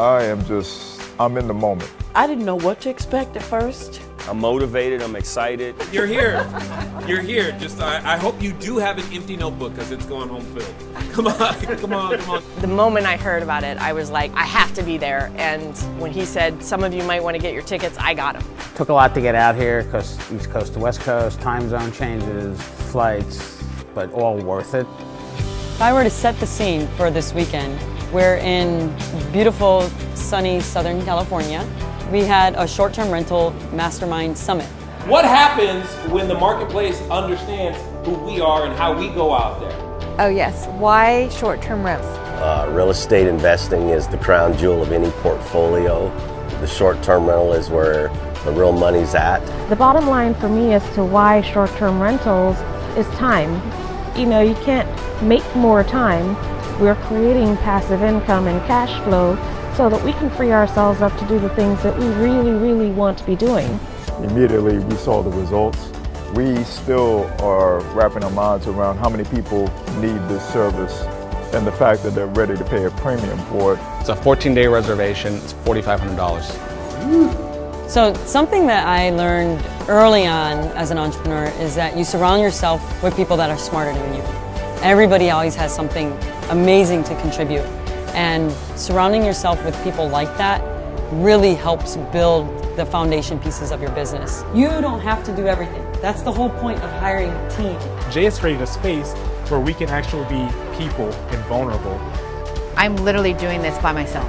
I'm in the moment. I didn't know what to expect at first. I'm motivated, I'm excited. You're here. You're here. Just I hope you do have an empty notebook because it's going home filled. Come on, come on, come on. The moment I heard about it, I was like, I have to be there. And when he said, some of you might want to get your tickets, I got them. Took a lot to get out here because East Coast to West Coast, time zone changes, flights, but all worth it. If I were to set the scene for this weekend, we're in beautiful, sunny Southern California. We had a short-term rental mastermind summit. What happens when the marketplace understands who we are and how we go out there? Oh yes, why short-term rentals? Real estate investing is the crown jewel of any portfolio. The short-term rental is where the real money's at. The bottom line for me as to why short-term rentals is time. You know, you can't make more time. We're creating passive income and cash flow so that we can free ourselves up to do the things that we really, really want to be doing. Immediately we saw the results. We still are wrapping our minds around how many people need this service and the fact that they're ready to pay a premium for it. It's a 14-day reservation, it's $4,500. So something that I learned early on as an entrepreneur is that you surround yourself with people that are smarter than you. Everybody always has something amazing to contribute. And surrounding yourself with people like that really helps build the foundation pieces of your business. You don't have to do everything. That's the whole point of hiring a team. Jay has created a space where we can actually be people and vulnerable. I'm literally doing this by myself,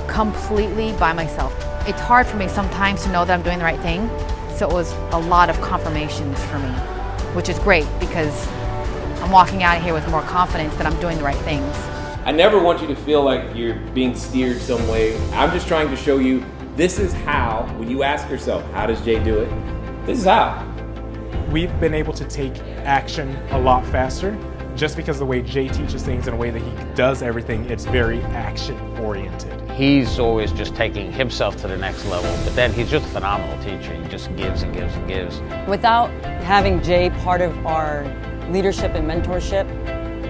completely by myself. It's hard for me sometimes to know that I'm doing the right thing, so it was a lot of confirmations for me, which is great because I'm walking out of here with more confidence that I'm doing the right things. I never want you to feel like you're being steered some way. I'm just trying to show you this is how, when you ask yourself, how does Jay do it? This is how. We've been able to take action a lot faster just because the way Jay teaches things and the way that he does everything, it's very action-oriented. He's always just taking himself to the next level, but then he's just a phenomenal teacher. He just gives and gives and gives. Without having Jay part of our leadership and mentorship,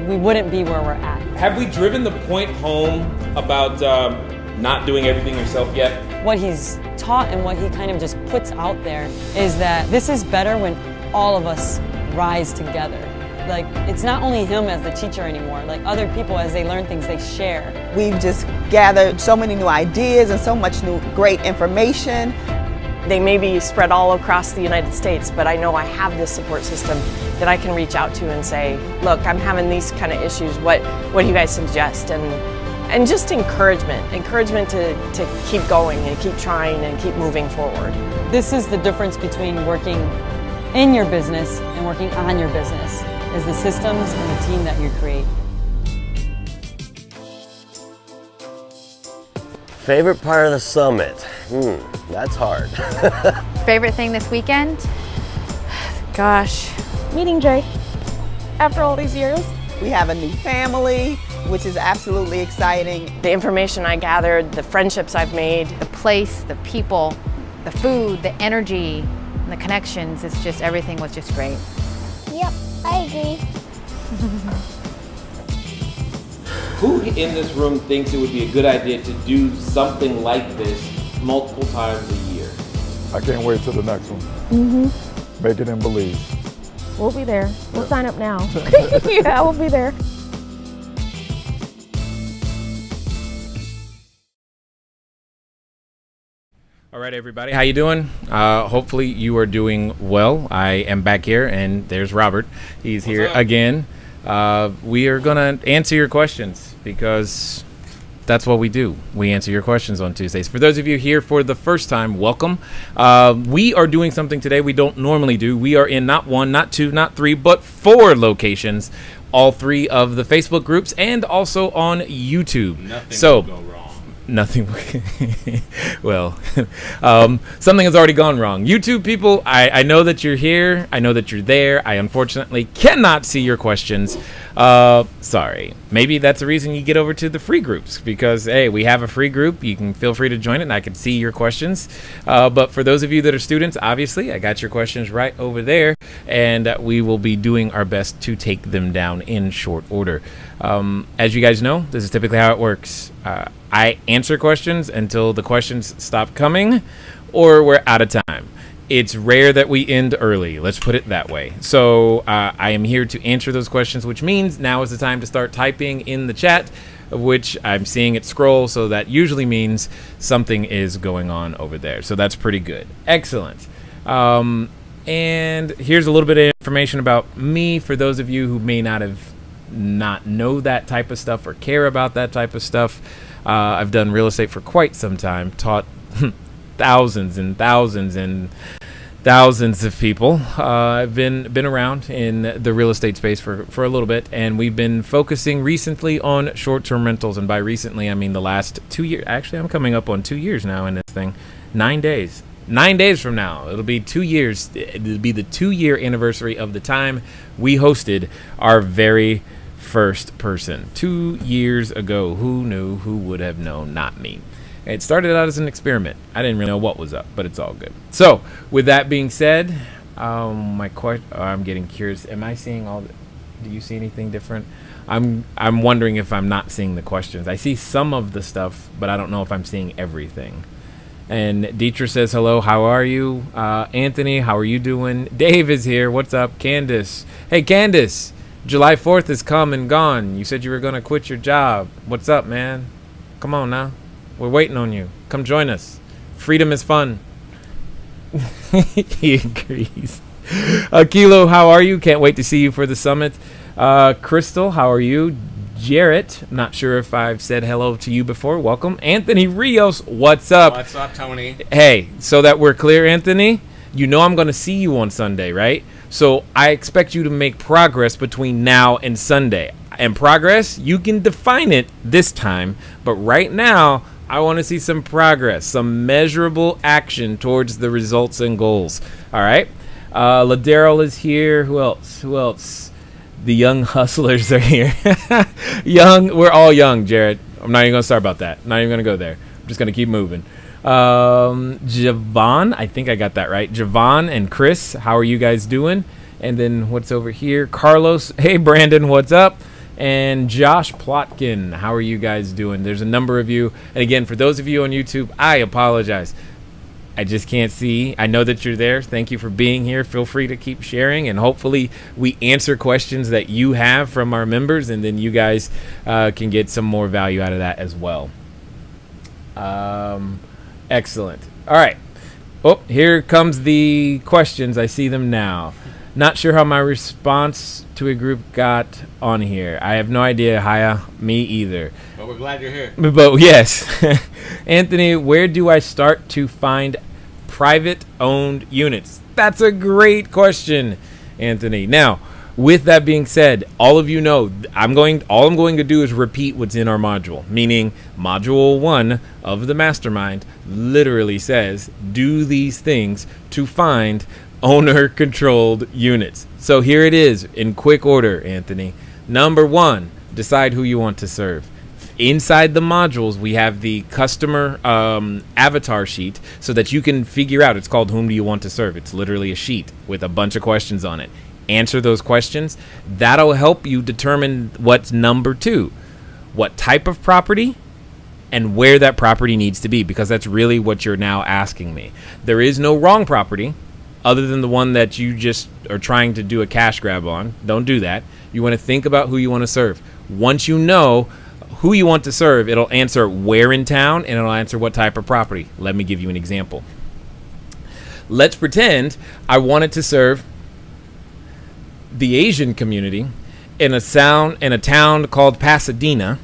we wouldn't be where we're at. Have we driven the point home about not doing everything yourself yet? What he's taught and what he kind of just puts out there is that this is better when all of us rise together. Like, it's not only him as the teacher anymore. Like, other people, as they learn things, they share. We've just gathered so many new ideas and so much new great information. They may be spread all across the United States, but I know I have this support system that I can reach out to and say, look, I'm having these kind of issues. What do you guys suggest? And just encouragement to keep going and keep trying and keep moving forward. This is the difference between working in your business and working on your business, is the systems and the team that you create. Favorite part of the summit? That's hard. Favorite thing this weekend? Gosh. Meeting Jay after all these years. We have a new family, which is absolutely exciting. The information I gathered, the friendships I've made. The place, the people, the food, the energy, and the connections, it's just, everything was just great. Yep, I agree. Who in this room thinks it would be a good idea to do something like this multiple times a year? I can't wait till the next one. Make it and believe. We'll be there. We'll sign up now. Yeah, we'll be there. All right, everybody, how you doing? Hopefully you are doing well. I am back here, and there's Robert. He's here again. We are gonna answer your questions because that's what we do. We answer your questions on Tuesdays. For those of you here for the first time, welcome. We are doing something today we don't normally do. We are in not one, not two, not three, but 4 locations. All 3 of the Facebook groups and also on YouTube. Nothing will go wrong. Nothing. Well, something has already gone wrong. YouTube people, I know that you're here. I know that you're there. I unfortunately cannot see your questions. Sorry. Maybe that's the reason you get over to the free groups, because, hey, we have a free group. You can feel free to join it, and I can see your questions. But for those of you that are students, obviously, I got your questions right over there, and we will be doing our best to take them down in short order. As you guys know, this is typically how it works. I answer questions until the questions stop coming or we're out of time. It's rare that we end early, let's put it that way. So I am here to answer those questions, which means now is the time to start typing in the chat, of which I'm seeing it scroll, so that usually means something is going on over there. So that's pretty good. Excellent. And here's a little bit of information about me for those of you who may not know that type of stuff or care about that type of stuff. I've done real estate for quite some time, taught thousands and thousands and thousands of people. I've been around in the real estate space for a little bit, and we've been focusing recently on short-term rentals. And by recently, I mean the last 2 years. Actually, I'm coming up on 2 years now in this thing. 9 days. 9 days from now, it'll be 2 years. It'll be the 2-year anniversary of the time we hosted our very first person. 2 years ago. Who knew? Who would have known? Not me. It started out as an experiment. I didn't really know what was up, but it's all good. So, with that being said, I'm getting curious. Am I seeing all? Do you see anything different? I'm wondering if I'm not seeing the questions. I see some of the stuff, but I don't know if I'm seeing everything. And Dietrich says hello. How are you? Anthony, how are you doing? Dave is here. What's up? Candace. Hey, Candace. July 4th is come and gone. You said you were gonna quit your job. What's up, man? Come on now. We're waiting on you. Come join us. Freedom is fun. He agrees. Kilo, how are you? Can't wait to see you for the summit. Crystal, how are you? Jarrett, not sure if I've said hello to you before. Welcome. Anthony Rios, what's up? What's up, Tony? Hey, so that we're clear, Anthony, you know I'm going to see you on Sunday, right? So I expect you to make progress between now and Sunday. And progress, you can define it this time, but right now, I want to see some progress, some measurable action towards the results and goals. All right. Ladero is here. Who else? Who else? The young hustlers are here. Young. We're all young, Jared. I'm not even going to start about that. Not even going to go there. I'm just going to keep moving. Javon, I think I got that right. Javon and Chris, how are you guys doing? And then what's over here? Carlos. Hey, Brandon, what's up? And Josh Plotkin, how are you guys doing? There's a number of you. And again, for those of you on YouTube, I apologize. I just can't see. I know that you're there. Thank you for being here. Feel free to keep sharing, and hopefully we answer questions that you have from our members, and then you guys can get some more value out of that as well. Excellent. All right. Oh, here comes the questions. I see them now. Not sure how my response to a group got on here. I have no idea, Haya. Me either. But we're glad you're here. But yes. Anthony, where do I start to find private-owned units? That's a great question, Anthony. Now, with that being said, all of you know, all I'm going to do is repeat what's in our module, meaning module 1 of the mastermind literally says, do these things to find owner-controlled units. So here it is in quick order, Anthony. Number 1, decide who you want to serve. Inside the modules, we have the customer avatar sheet so that you can figure out. It's called Whom Do You Want to Serve? It's literally a sheet with a bunch of questions on it. Answer those questions. That'll help you determine what's number 2. What type of property and where that property needs to be, because that's really what you're now asking me. There is no wrong property other than the one that you just are trying to do a cash grab on. Don't do that. You want to think about who you want to serve. Once you know who you want to serve, it'll answer where in town, and it'll answer what type of property. Let me give you an example. Let's pretend I wanted to serve the Asian community in a town called Pasadena,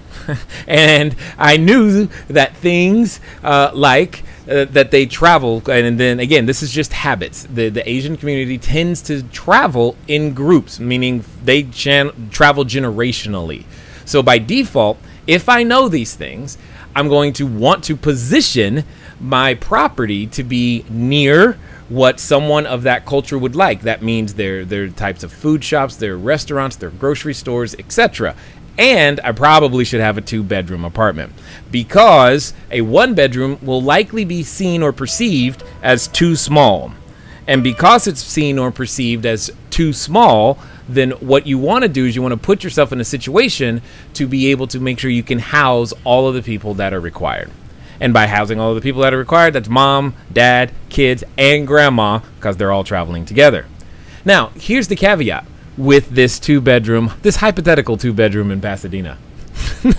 and I knew that things that they travel, and then again, this is just habits. The Asian community tends to travel in groups, meaning they travel generationally. So by default, if I know these things, I'm going to want to position my property to be near what someone of that culture would like. That means their types of food shops, their restaurants, their grocery stores, etc. And I probably should have a 2-bedroom apartment, because a 1-bedroom will likely be seen or perceived as too small. And because it's seen or perceived as too small, then what you want to do is you want to put yourself in a situation to be able to make sure you can house all of the people that are required. And by housing all of the people that are required, that's mom, dad, kids, and grandma, because they're all traveling together. Now, here's the caveat with this this hypothetical 2-bedroom in Pasadena. We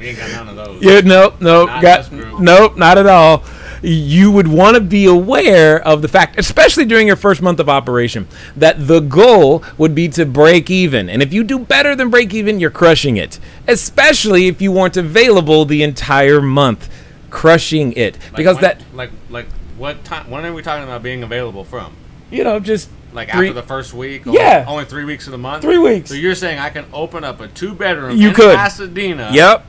ain't got none of those. Yeah, nope, not at all. You would want to be aware of the fact, especially during your first month of operation, that the goal would be to break even. And if you do better than break even, you're crushing it. Especially if you weren't available the entire month, crushing it. Because what time? When are we talking about being available from? You know, just like after the first week. Yeah, only 3 weeks of the month. 3 weeks. So you're saying I can open up a 2-bedroom in Pasadena? Yep.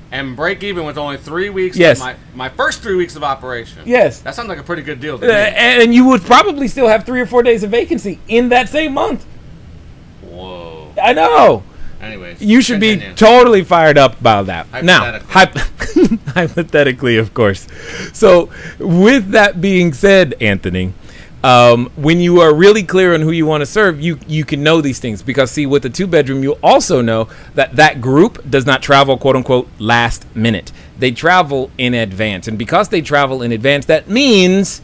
And break even with only 3 weeks. Yes. Of my first 3 weeks of operation. Yes. That sounds like a pretty good deal to me. And you would probably still have 3 or 4 days of vacancy in that same month. Whoa. I know. Anyways, you should be totally fired up about that. Now, hypothetically, of course. So, with that being said, Anthony, when you are really clear on who you want to serve, you can know these things. Because, see, with a 2-bedroom, you also know that group does not travel, quote-unquote, last minute. They travel in advance. And because they travel in advance, that means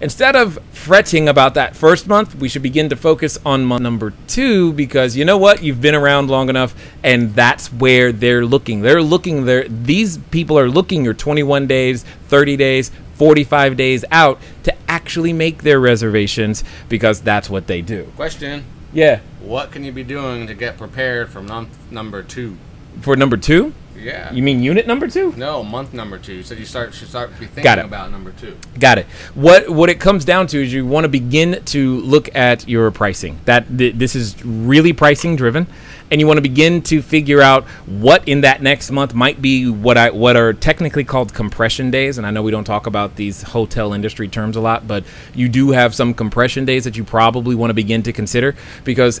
instead of fretting about that first month, we should begin to focus on month number 2, because you know what? You've been around long enough, and that's where they're looking. These people are looking your 21 days, 30 days, 45 days out to actually make their reservations, because that's what they do. Question. Yeah. What can you be doing to get prepared for month number 2? For number 2? Yeah. You mean unit number 2? No, month number 2. You said you should start be thinking about number 2. Got it. What it comes down to is you want to begin to look at your pricing. This is really pricing driven, and you want to begin to figure out what in that next month might be what are technically called compression days. And I know we don't talk about these hotel industry terms a lot, but you do have some compression days that you probably want to begin to consider, because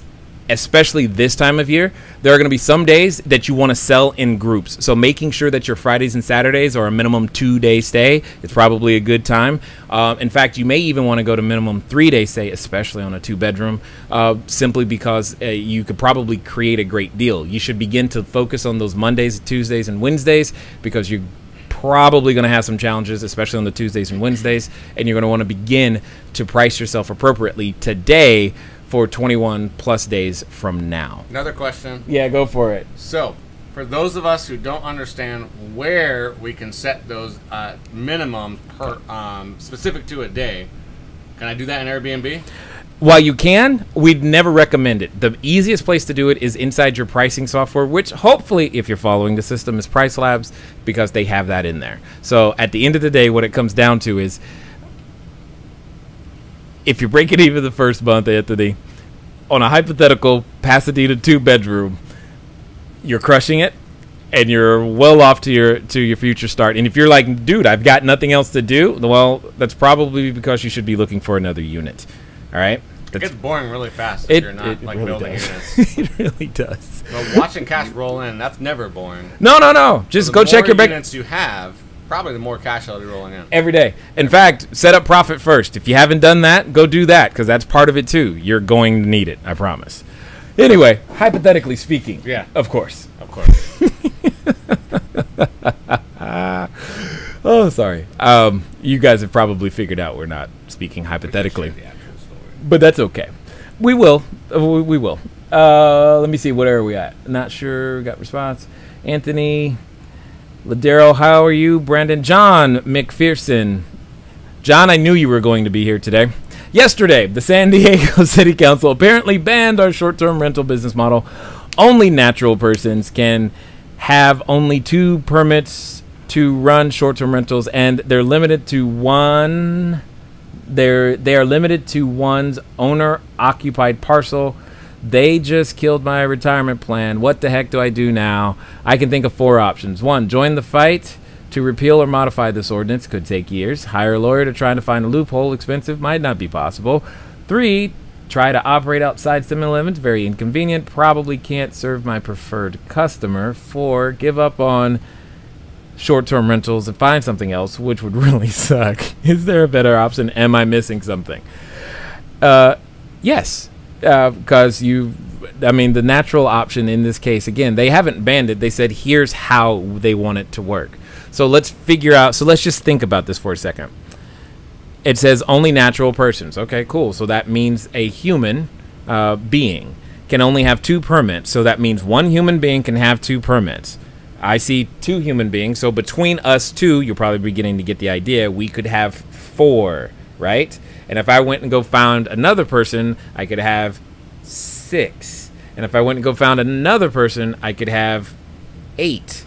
especially this time of year, there are going to be some days that you want to sell in groups. So making sure that your Fridays and Saturdays are a minimum 2-day stay is probably a good time. In fact, you may even want to go to minimum 3-day stay, especially on a 2-bedroom, simply because you could probably create a great deal. You should begin to focus on those Mondays, Tuesdays, and Wednesdays, because you're probably going to have some challenges, especially on the Tuesdays and Wednesdays, and you're going to want to begin to price yourself appropriately today for 21 plus days from now. Another question. Yeah, go for it. So, for those of us who don't understand where we can set those minimums per specific to a day, can I do that in Airbnb? While you can, we'd never recommend it. The easiest place to do it is inside your pricing software, which hopefully, if you're following the system, is Price Labs, because they have that in there. So at the end of the day, what it comes down to is, if you're breaking even the first month, Anthony, on a hypothetical Pasadena 2-bedroom, you're crushing it, and you're well off to your future start. And if you're like, dude, I've got nothing else to do, well, that's probably because you should be looking for another unit. All right? It gets boring really fast if you're not really building does. units. It really does. But watching cash roll in, that's never boring. No. Just go check your bank. The more units you have, probably the more cash will be rolling in. Every day. In fact, set up profit first. If you haven't done that, go do that, because that's part of it too. You're going to need it, I promise. Anyway, hypothetically speaking. Yeah. Of course. Of course. Oh, sorry. You guys have probably figured out we're not speaking hypothetically. But that's okay. We will. We will. Let me see. What are we at? Not sure. We got response. Anthony. Ladero, how are you? Brandon. John McPherson. John, I knew you were going to be here today. Yesterday, the San Diego City Council apparently banned our short-term rental business model. Only natural persons can have only 2 permits to run short-term rentals, and they're limited to one. They are limited to one's owner-occupied parcel. They just killed my retirement plan. What the heck do I do now? I can think of 4 options. 1, join the fight to repeal or modify this ordinance. Could take years. Hire a lawyer to try to find a loophole. Expensive. Might not be possible. 3, try to operate outside city limits. Very inconvenient. Probably can't serve my preferred customer. 4, give up on short-term rentals and find something else, which would really suck. Is there a better option? Am I missing something? Yes, because the natural option in this case, again, they haven't banned it. They said here's how they want it to work. So let's figure out. So let's just think about this for a second. It says only natural persons. Okay, cool. So that means a human being can only have 2 permits. So that means one human being can have 2 permits. I see 2 human beings. So between us 2, you're probably beginning to get the idea. We could have 4, right? And if I went and go found another person, I could have 6. And if I went and go found another person, I could have 8.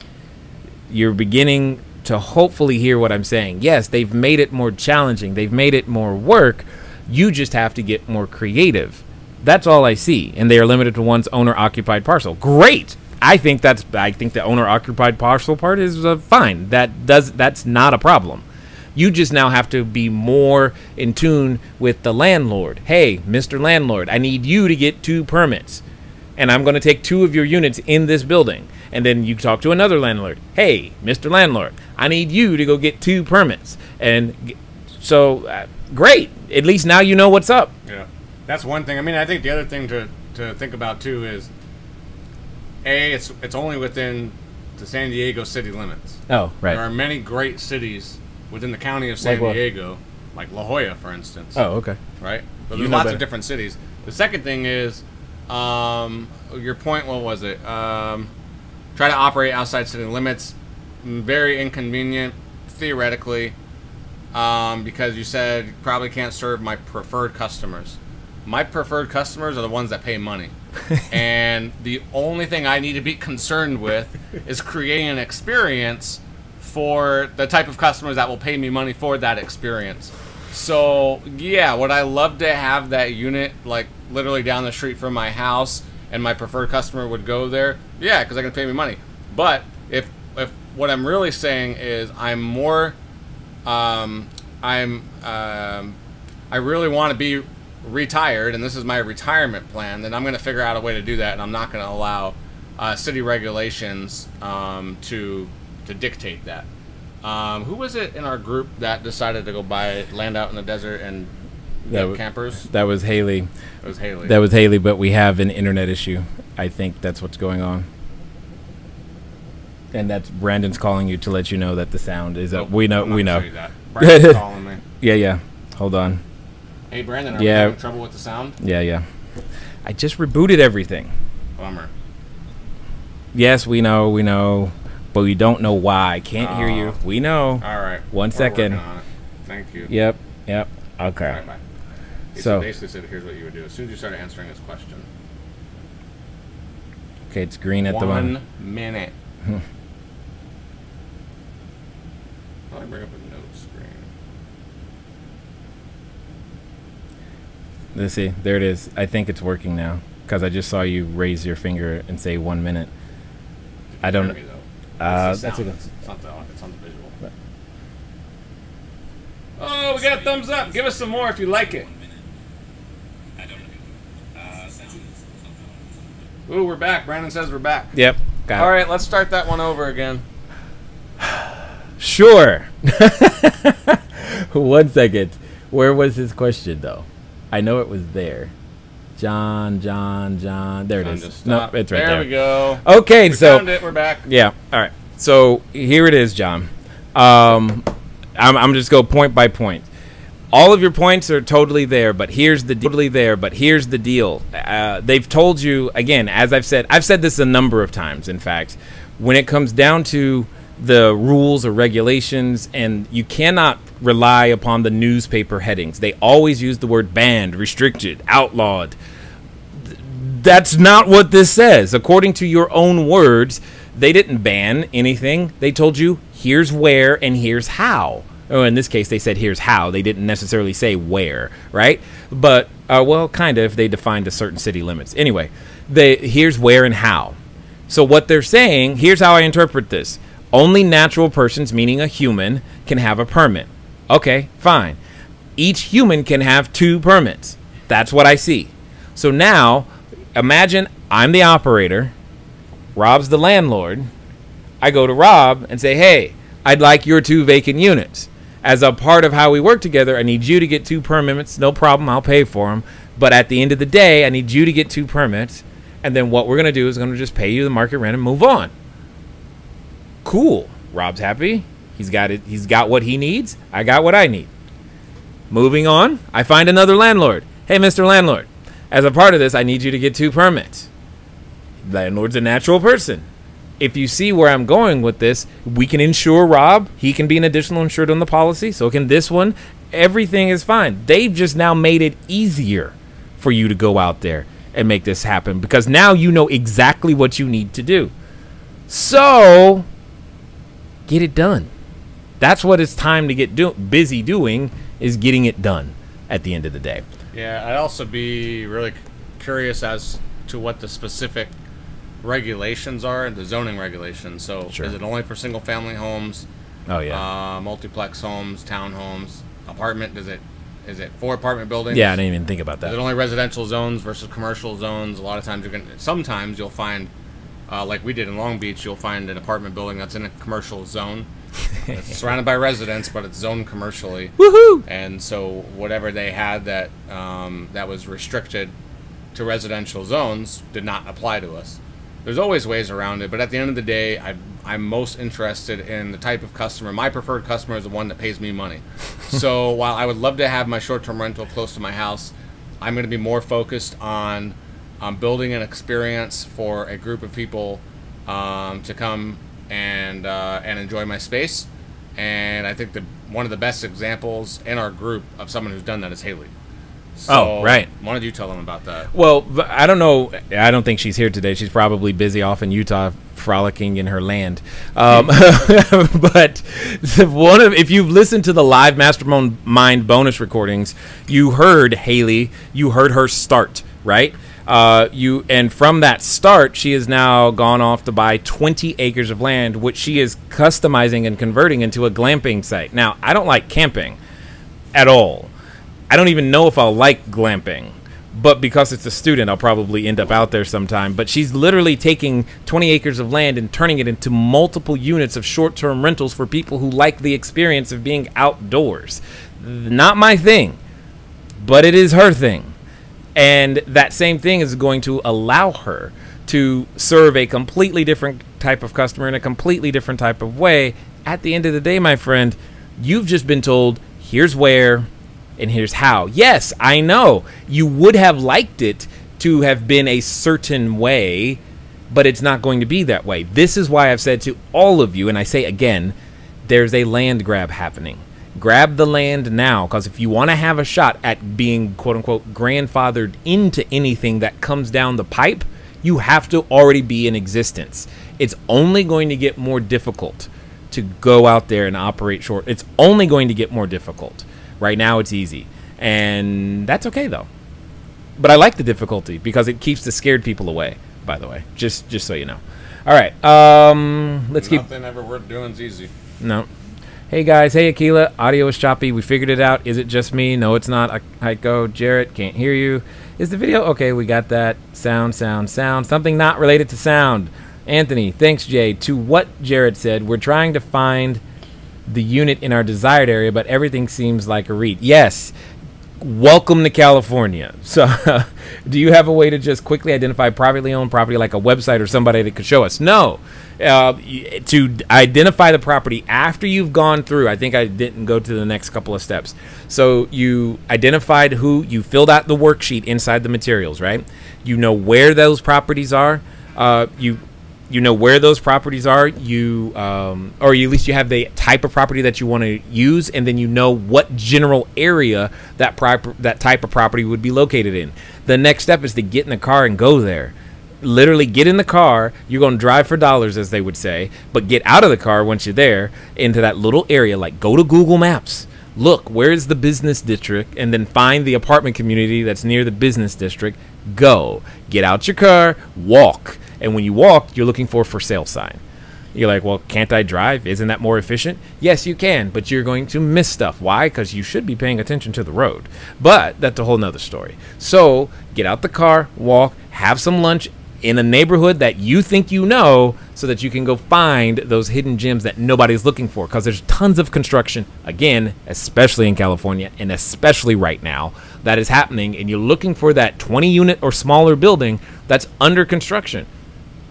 You're beginning to hopefully hear what I'm saying. Yes, they've made it more challenging. They've made it more work. You just have to get more creative. That's all I see. And they are limited to one's owner-occupied parcel. Great. I think the owner-occupied parcel part is fine. That's not a problem. You just now have to be more in tune with the landlord. Hey, Mr. Landlord, I need you to get 2 permits. And I'm going to take 2 of your units in this building. And then you talk to another landlord. Hey, Mr. Landlord, I need you to go get 2 permits. And so, great. At least now you know what's up. Yeah. That's one thing. I mean, I think the other thing to think about, too, is, A, it's only within the San Diego city limits. Oh, right. There are many great cities within the county of San Diego, like La Jolla, for instance. Oh, okay. Right? So there's lots of different cities. The second thing is, your point, what was it? Try to operate outside city limits. Very inconvenient, theoretically, because you said you probably can't serve my preferred customers. My preferred customers are the ones that pay money. And the only thing I need to be concerned with is creating an experience for the type of customers that will pay me money for that experience. So, yeah, would I love to have that unit, like, literally down the street from my house, and my preferred customer would go there? Yeah, because they can pay me money. But if what I'm really saying is I really want to be retired, and this is my retirement plan, then I'm going to figure out a way to do that, and I'm not going to allow city regulations to dictate that. Who was it in our group that decided to go buy land out in the desert and campers? That was Haley. It was Haley. That was Haley, but we have an internet issue. I think that's what's going on. And that's Brandon's calling you to let you know that the sound is up. We know. Brandon's calling me. Yeah. Hold on. Hey, Brandon, are we having trouble with the sound? Yeah. I just rebooted everything. Bummer. Yes, we know. But we don't know why. Can't hear you. We know. All right. One second. Working on it. Thank you. Yep. Okay. All right, bye. So basically said, here's what you would do. As soon as you started answering this question. Okay, it's green at the moment. 1 minute. How do I bring up a note screen? Let's see. There it is. I think it's working now because I just saw you raise your finger and say 1 minute. I don't know. That's a good. It's on the visual. But. Oh, we got a thumbs up. Give us some more if you like it. Ooh, we're back. Brandon says we're back. Yep. Got it. All right, let's start that one over again. Sure. 1 second. Where was his question, though? I know it was there. John. There it is. Nope, it's right there. There we go. Okay, so found it. We're back. Yeah. All right. So here it is, John. I'm just go point by point. All of your points are totally there, but here's the deal. They've told you again, as I've said this a number of times. In fact, when it comes down to the rules or regulations, and you cannot rely upon the newspaper headings. They always use the word banned, restricted, outlawed. That's not what this says. According to your own words, they didn't ban anything. They told you here's where and here's how. Oh, in this case, they said here's how. They didn't necessarily say where, right? But, well, kind of. They defined a certain city limits. Anyway, here's where and how. So what they're saying, here's how I interpret this. Only natural persons, meaning a human, can have a permit. Okay, fine. Each human can have 2 permits. That's what I see. So now, imagine I'm the operator. Rob's the landlord. I go to Rob and say, hey, I'd like your 2 vacant units. as a part of how we work together, I need you to get 2 permits. No problem. I'll pay for them. But at the end of the day, I need you to get 2 permits. And then what we're going to do is going to just pay you the market rent and move on. Cool. Rob's happy. He's got it. He's got what he needs. I got what I need. Moving on, I find another landlord. Hey, Mr. Landlord, as a part of this, I need you to get 2 permits. Landlord's a natural person. If you see where I'm going with this, we can insure Rob. He can be an additional insured on the policy. So can this one. Everything is fine. They've just now made it easier for you to go out there and make this happen, because now you know exactly what you need to do. So get it done. That's what it's time to get busy doing, is getting it done at the end of the day. Yeah, I'd also be really curious as to what the specific regulations are, the zoning regulations. So Sure. Is it only for single family homes? Oh yeah. Multiplex homes, townhomes, apartment? Is it 4 apartment buildings? Yeah, I didn't even think about that. Is it only residential zones versus commercial zones? A lot of times sometimes you'll find, like we did in Long Beach, you'll find an apartment building that's in a commercial zone. It's surrounded by residents, but it's zoned commercially. Woohoo! And so whatever they had that that was restricted to residential zones did not apply to us. There's always ways around it, but at the end of the day, I'm most interested in the type of customer. My preferred customer is the one that pays me money. So while I would love to have my short-term rental close to my house, I'm going to be more focused on building an experience for a group of people to come and enjoy my space. And I think one of the best examples in our group of someone who's done that is Haley. So, right. Why don't you tell them about that? Well, I don't know. I don't think she's here today. She's probably busy off in Utah frolicking in her land. But if you've listened to the live Mastermind bonus recordings, you heard Haley. You heard her start, right? And from that start, she has now gone off to buy 20 acres of land, which she is customizing and converting into a glamping site. Now, I don't like camping at all. I don't even know if I'll like glamping, but because it's a student, I'll probably end up out there sometime. But she's literally taking 20 acres of land and turning it into multiple units of short-term rentals for people who like the experience of being outdoors. Not my thing, but it is her thing. And that same thing is going to allow her to serve a completely different type of customer in a completely different type of way. At the end of the day, my friend, you've just been told, here's where and here's how. Yes, I know you would have liked it to have been a certain way, but it's not going to be that way. This is why I've said to all of you, and I say again, there's a land grab happening. Grab the land now, because if you want to have a shot at being quote-unquote grandfathered into anything that comes down the pipe, you have to already be in existence. It's only going to get more difficult to go out there and operate short. It's only going to get more difficult. Right now it's easy, and that's okay though. But I like the difficulty because it keeps the scared people away, by the way, just so you know. All right, let's keep. Nothing ever worth doing is easy. No. Hey guys, hey Akila, audio is choppy. We figured it out. Is it just me? No, it's not. Heiko, Jarrett, can't hear you. Is the video okay? We got that. Sound. Something not related to sound. Anthony, thanks Jay. To what Jarrett said, we're trying to find the unit in our desired area, but everything seems like a REIT. Yes. Welcome to California. So do you have a way to just quickly identify privately owned property, like a website or somebody that could show us? No. To identify the property after you've gone through, I think I didn't go to the next couple of steps. So you identified you filled out the worksheet inside the materials, right? You know where those properties are. You know where those properties are, or at least you have the type of property that you want to use, and then you know what general area that type of property would be located in. The next step is to get in the car and go there. Literally get in the car. You're going to drive for dollars, as they would say, but get out of the car once you're there into that little area. Like, go to Google Maps. Look, where's the business district, and then find the apartment community that's near the business district. Go. Get out your car, walk. And when you walk, you're looking for sale sign. You're like, well, can't I drive? Isn't that more efficient? Yes, you can, but you're going to miss stuff. Why? Because you should be paying attention to the road. But that's a whole nother story. So get out the car, walk, have some lunch in a neighborhood that you think you know, so that you can go find those hidden gems that nobody's looking for, because there's tons of construction, again, especially in California and especially right now, that is happening, and you're looking for that 20 unit or smaller building that's under construction.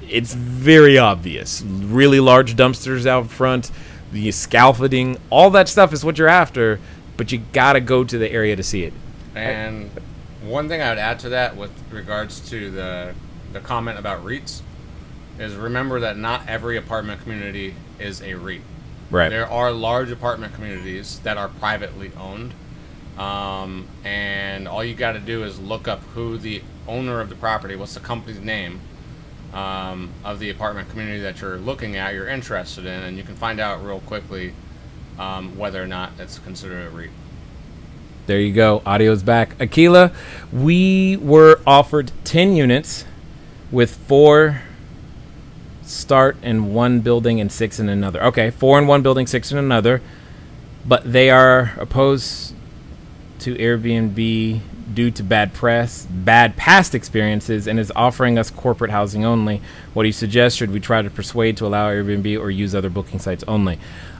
It's very obvious. Really large dumpsters out front, the scaffolding, all that stuff is what you're after, but you gotta go to the area to see it. And one thing I would add to that with regards to the comment about REITs is remember that not every apartment community is a REIT. Right. There are large apartment communities that are privately owned, and all you got to do is look up who the owner of the property, what's the company's name of the apartment community that you're looking at, you're interested in, and you can find out real quickly whether or not it's considered a REIT. There you go. Audio's back. Aquila, we were offered 10 units with 4 start in one building and 6 in another. Okay, 4 in one building, 6 in another. But they are opposed to Airbnb due to bad past experiences, and is offering us corporate housing only. What do you suggest? Should we try to persuade to allow Airbnb or use other booking sites only?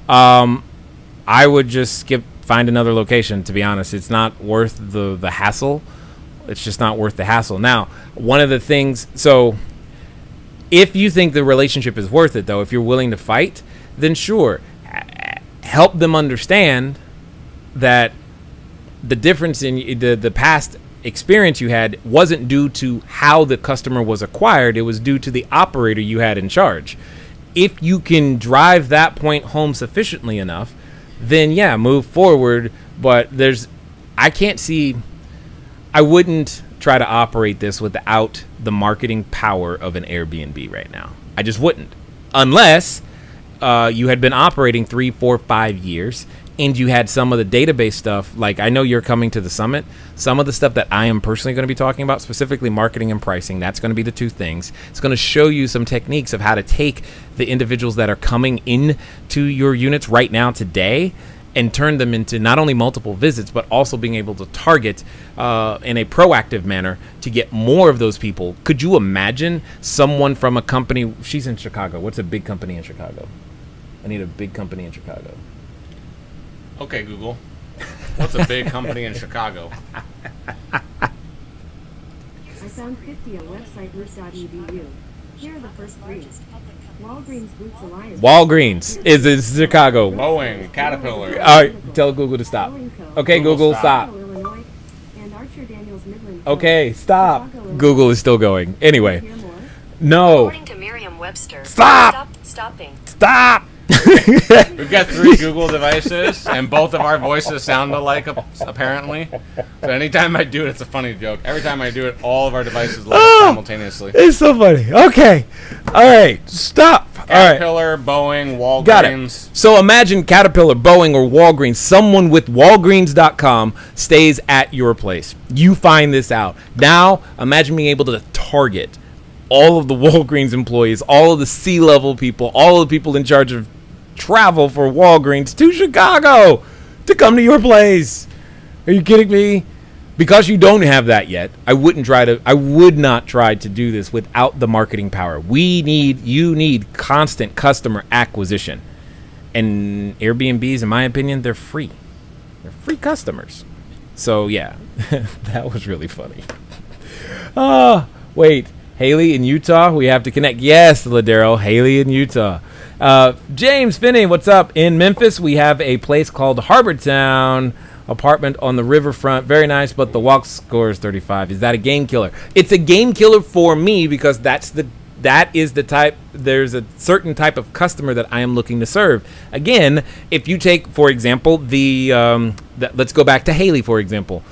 I would just find another location, to be honest. It's not worth the hassle. It's just not worth the hassle. Now, one of the things, so if you think the relationship is worth it, though, if you're willing to fight, then sure, help them understand that the difference in the past experience you had wasn't due to how the customer was acquired. It was due to the operator you had in charge. If you can drive that point home sufficiently enough, then yeah, move forward. But I wouldn't try to operate this without the marketing power of an Airbnb right now. I just wouldn't, unless you had been operating 3, 4, 5 years and you had some of the database stuff. Like, I know you're coming to the summit. Some of the stuff that I am personally going to be talking about, specifically marketing and pricing, that's going to be the 2 things. It's going to show you some techniques of how to take the individuals that are coming in to your units right now today and turn them into not only multiple visits, but also being able to target in a proactive manner to get more of those people. Could you imagine someone from a company? She's in Chicago. What's a big company in Chicago? I need a big company in Chicago. Okay, Google. What's a big company in Chicago? I found 50 on website roots.edu. Here are the first 3. Walgreens Boots Alliance. Walgreens is in Chicago. Boeing, Caterpillar. All right, tell Google to stop. Okay, Google, stop. Okay, stop. Google is still going. Anyway, no. According to Merriam-Webster. Stop. Stopping. Stop. We've got 3 Google devices, and both of our voices sound alike, apparently. So anytime I do it, it's a funny joke. Every time I do it, all of our devices light up simultaneously. It's so funny. Okay. All right. Stop. Caterpillar, all right. Boeing, Walgreens. Got it. So imagine Caterpillar, Boeing, or Walgreens. Someone with Walgreens.com stays at your place. You find this out. Now, imagine being able to target all of the Walgreens employees, all of the C-level people, all of the people in charge of travel for Walgreens to Chicago to come to your place. Are you kidding me? Because you don't have that yet, I would not try to do this without the marketing power. You need constant customer acquisition. And Airbnbs, in my opinion, they're free. They're free customers. So yeah, that was really funny. Wait. Haley in Utah, we have to connect. Yes, Ladero, Haley in Utah. James Finney, what's up? In Memphis, we have a place called Harbortown apartment on the riverfront. Very nice, but the walk score is 35. Is that a game killer? It's a game killer for me because that is the type. There's a certain type of customer that I am looking to serve. Again, if you take, for example, let's go back to Haley, for example.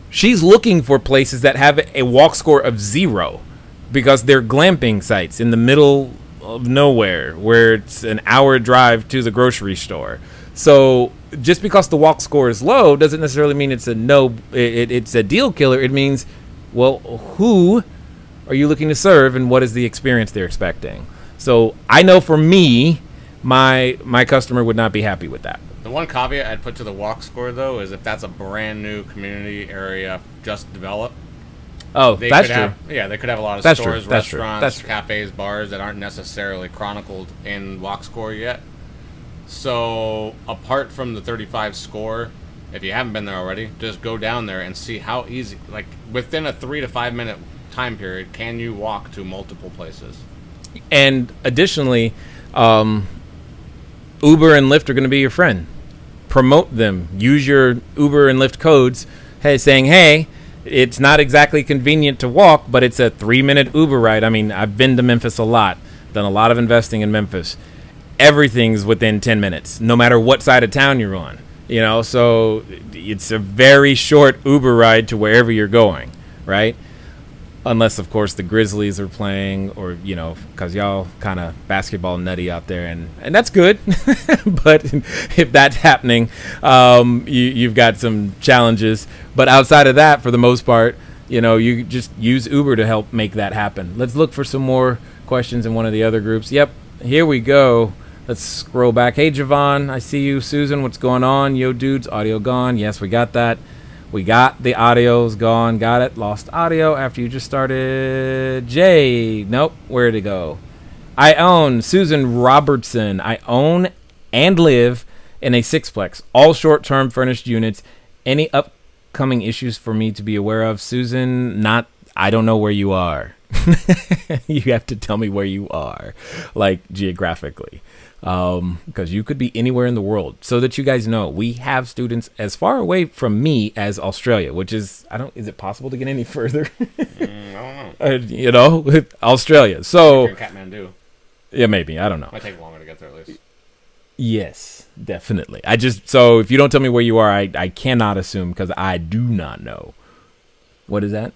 She's looking for places that have a walk score of 0. Because they're glamping sites in the middle of nowhere where it's an hour drive to the grocery store. So just because the walk score is low doesn't necessarily mean it's it's a deal killer. It means, well, who are you looking to serve and what is the experience they're expecting? So I know for me, my customer would not be happy with that. The one caveat I'd put to the walk score, though, is if that's a brand new community area just developed, Oh, they that's could true. have, yeah, they could have a lot of That's stores, true. That's true. restaurants, That's true. cafes, bars that aren't necessarily chronicled in walk score yet. So apart from the 35 score, if you haven't been there already, just go down there and see how easy, like within a 3 to 5 minute time period, can you walk to multiple places. And additionally, Uber and Lyft are going to be your friend. Promote them. Use your Uber and Lyft codes, saying, hey, it's not exactly convenient to walk, but it's a 3-minute Uber ride. I mean, I've been to Memphis a lot, done a lot of investing in Memphis. Everything's within 10 minutes, no matter what side of town you're on. You know, so it's a very short Uber ride to wherever you're going, right? Unless, of course, the Grizzlies are playing, or, you know, because y'all kind of basketball nutty out there, and that's good. But if that's happening, you've got some challenges. But outside of that, for the most part, you know, you just use Uber to help make that happen. Let's look for some more questions in one of the other groups. Yep, here we go. Let's scroll back. Hey, Javon, I see you. Susan, what's going on? Yo, dudes, audio gone. Yes, we got that. We got the audio's gone. Got it. Lost audio after you just started. Jay. Nope. Where'd it go? I own Susan Robertson. I own and live in a sixplex. All short-term furnished units. Any upcoming issues for me to be aware of? Susan, I don't know where you are. You have to tell me where you are, like geographically. Because you could be anywhere in the world. So that you guys know, we have students as far away from me as Australia, which is, is it possible to get any further? I don't know. You know, Australia. So, if you're in Kathmandu. Yeah, maybe. I don't know. Might take longer to get there at least. Yes, definitely. So if you don't tell me where you are, I cannot assume, because I do not know. What is that?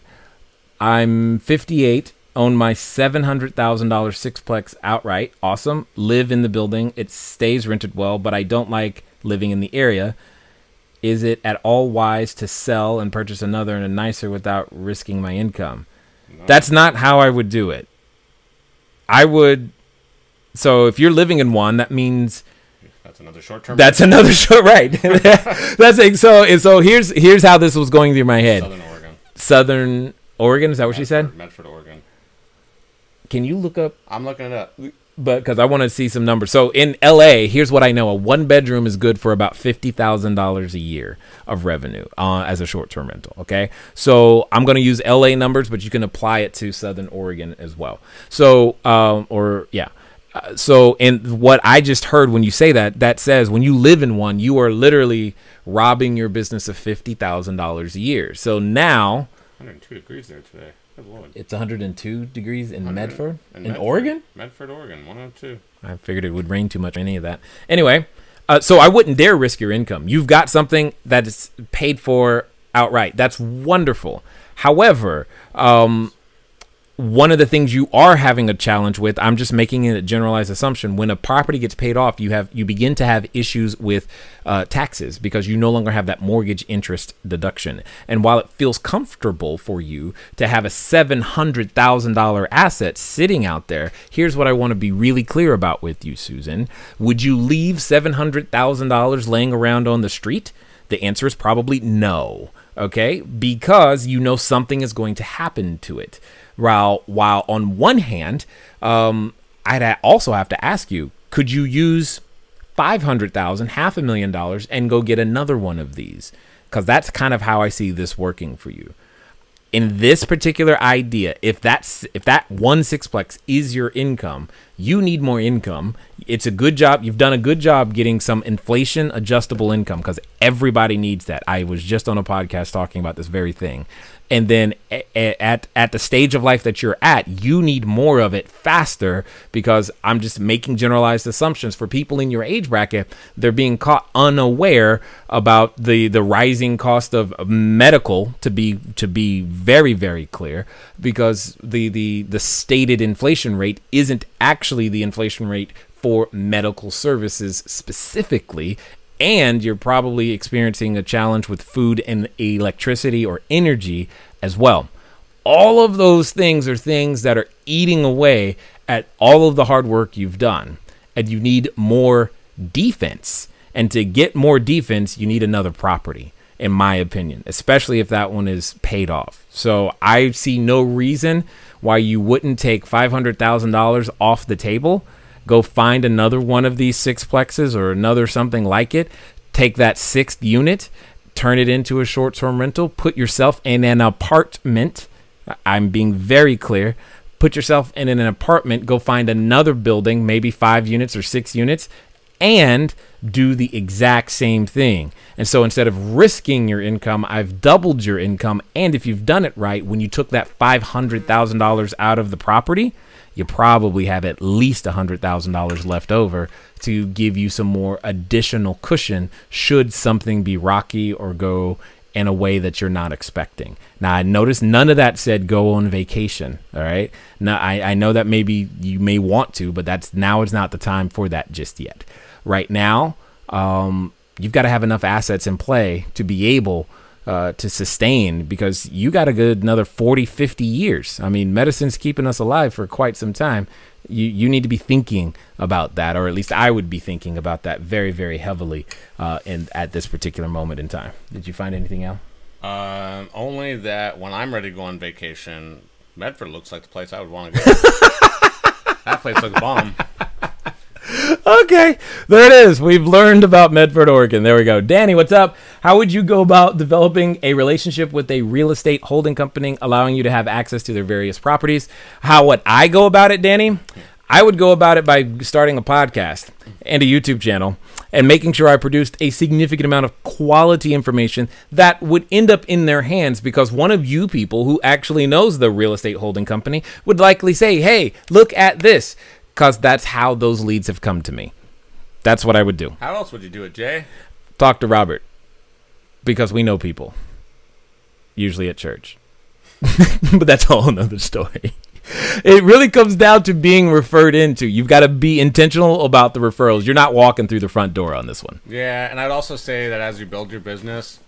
I'm 58. Own my $700,000 sixplex outright. Awesome. Live in the building. It stays rented well, but I don't like living in the area. Is it at all wise to sell and purchase another and a nicer without risking my income? No. That's not how I would do it. So if you're living in one, that means that's another short term. That's another short, right? So here's how this was going through my head. Southern Oregon, is that what she said? Medford, Oregon. Can you look up? I'm looking it up. But because I want to see some numbers. So in LA, here's what I know. A 1-bedroom is good for about $50,000 a year of revenue as a short-term rental. Okay. So I'm going to use LA numbers, but you can apply it to Southern Oregon as well. So, so in what I just heard when you say that says when you live in one, you are literally robbing your business of $50,000 a year. So now 102 degrees there today. Good Lord. It's 102 degrees in Medford? In Oregon? Medford, Oregon, 102. I figured it would rain too much, any of that. Anyway, so I wouldn't dare risk your income. You've got something that is paid for outright. That's wonderful. However, one of the things you are having a challenge with, I'm just making a generalized assumption, when a property gets paid off, you begin to have issues with taxes because you no longer have that mortgage interest deduction. And while it feels comfortable for you to have a $700,000 asset sitting out there, here's what I want to be really clear about with you, Susan. Would you leave $700,000 laying around on the street? The answer is probably no, okay? Because you know something is going to happen to it. While on one hand, I'd also have to ask you, could you use $500,000, $500,000, and go get another one of these? Because that's kind of how I see this working for you. In this particular idea, if that one sixplex is your income, you need more income. It's a good job. You've done a good job getting some inflation adjustable income because everybody needs that. I was just on a podcast talking about this very thing. And then at the stage of life that you're at, you need more of it faster because I'm just making generalized assumptions for people in your age bracket. They're being caught unaware about the rising cost of medical, to be very, very clear, because the stated inflation rate isn't actually the inflation rate for medical services specifically. And you're probably experiencing a challenge with food and electricity or energy as well. All of those things are things that are eating away at all of the hard work you've done. And you need more defense. And to get more defense, you need another property. in my opinion, especially if that one is paid off. So I see no reason why you wouldn't take $500,000 off the table, go find another one of these sixplexes or another something like it, take that 6th unit, turn it into a short-term rental, put yourself in an apartment. I'm being very clear. Put yourself in an apartment, go find another building, maybe 5 units or 6 units, and do the exact same thing. And so instead of risking your income, I've doubled your income. And if you've done it right, when you took that $500,000 out of the property, you probably have at least $100,000 left over to give you some more additional cushion should something be rocky or go in a way that you're not expecting. Now, I noticed none of that said go on vacation. All right. Now, I know that maybe you may want to, but now is not the time for that just yet. Right now, you've got to have enough assets in play to be able to sustain, because you got a good another 40, 50 years. I mean, medicine's keeping us alive for quite some time. You need to be thinking about that, or at least I would be thinking about that very, very heavily at this particular moment in time. Did you find anything else? Only that when I'm ready to go on vacation, Medford looks like the place I would want to go. That place looks bomb. Okay, there it is. We've learned about Medford, Oregon. There we go. Danny, what's up? How would you go about developing a relationship with a real estate holding company, allowing you to have access to their various properties? How would I go about it, Danny? I would go about it by starting a podcast and a YouTube channel and making sure I produced a significant amount of quality information that would end up in their hands, because one of you people who actually knows the real estate holding company would likely say, hey, look at this. Because that's how those leads have come to me. That's what I would do. How else would you do it, Jay? Talk to Robert. Because we know people. Usually at church. But that's a whole nother story. It really comes down to being referred into. You've got to be intentional about the referrals. You're not walking through the front door on this one. Yeah, and I'd also say that as you build your business,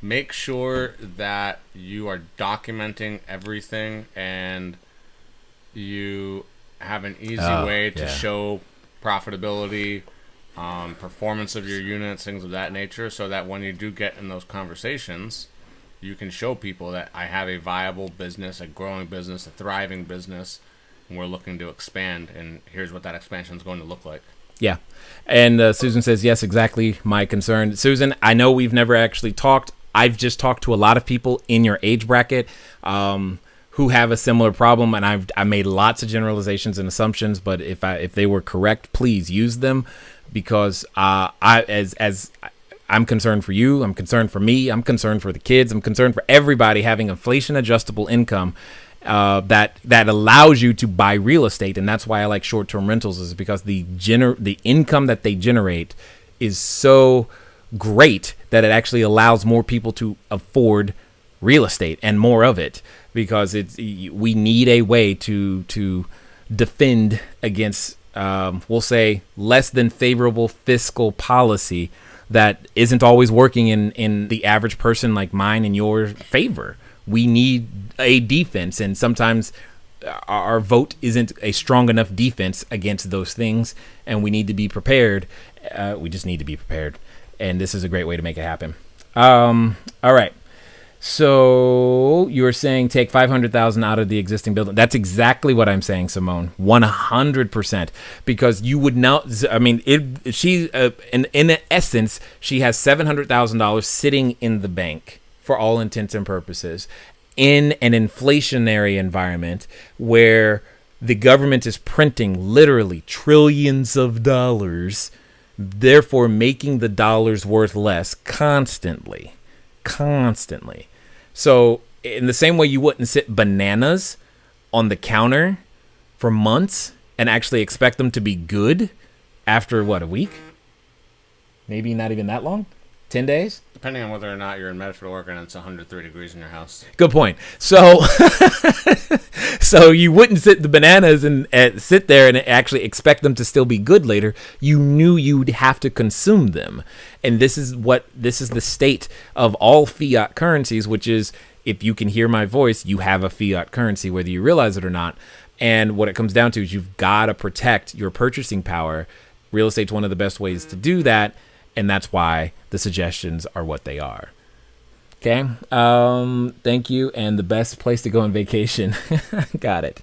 make sure that you are documenting everything, and you have an easy way to show profitability, performance of your units, things of that nature, so that when you do get in those conversations, you can show people that I have a viable business, a growing business, a thriving business, and we're looking to expand, and here's what that expansion is going to look like. Yeah. And Susan says, yes, exactly my concern. Susan, I know we've never actually talked. I've just talked to a lot of people in your age bracket who have a similar problem, and I made lots of generalizations and assumptions, but if they were correct, please use them, because as I'm concerned for you, I'm concerned for me, I'm concerned for the kids, I'm concerned for everybody having inflation adjustable income that allows you to buy real estate. And that's why I like short-term rentals, is because the income that they generate is so great that it actually allows more people to afford real estate and more of it, because we need a way to defend against we'll say less than favorable fiscal policy that isn't always working in the average person like mine and your favor. We need a defense, and sometimes our vote isn't a strong enough defense against those things, and we need to be prepared. We just need to be prepared, and this is a great way to make it happen. All right. So you were saying take 500,000 out of the existing building. That's exactly what I'm saying, Simone. 100%, because you would not. I mean, in essence, she has $700,000 sitting in the bank for all intents and purposes in an inflationary environment where the government is printing literally trillions of dollars, therefore making the dollars worth less constantly. So in the same way you wouldn't sit bananas on the counter for months and actually expect them to be good after, what, a week? Maybe not even that long? 10 days? Depending on whether or not you're in Medford, Oregon, and it's 103 degrees in your house. Good point. So so you wouldn't sit the bananas and sit there and actually expect them to still be good later. You knew you'd have to consume them. And this is the state of all fiat currencies, which is, if you can hear my voice, you have a fiat currency, whether you realize it or not. And what it comes down to is you've got to protect your purchasing power. Real estate's one of the best ways to do that. and that's why the suggestions are what they are. Okay. Thank you. And the best place to go on vacation. Got it.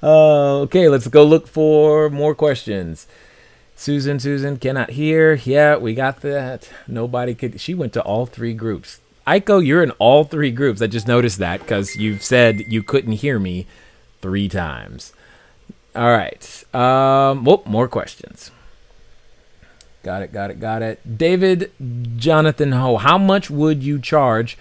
Okay, let's go look for more questions. Susan cannot hear. Yeah, we got that. Nobody could. She went to all 3 groups. Aiko, you're in all 3 groups. I just noticed that because you've said you couldn't hear me 3 times. All right. Well, more questions. Got it. David Jonathan Ho, how much would you charge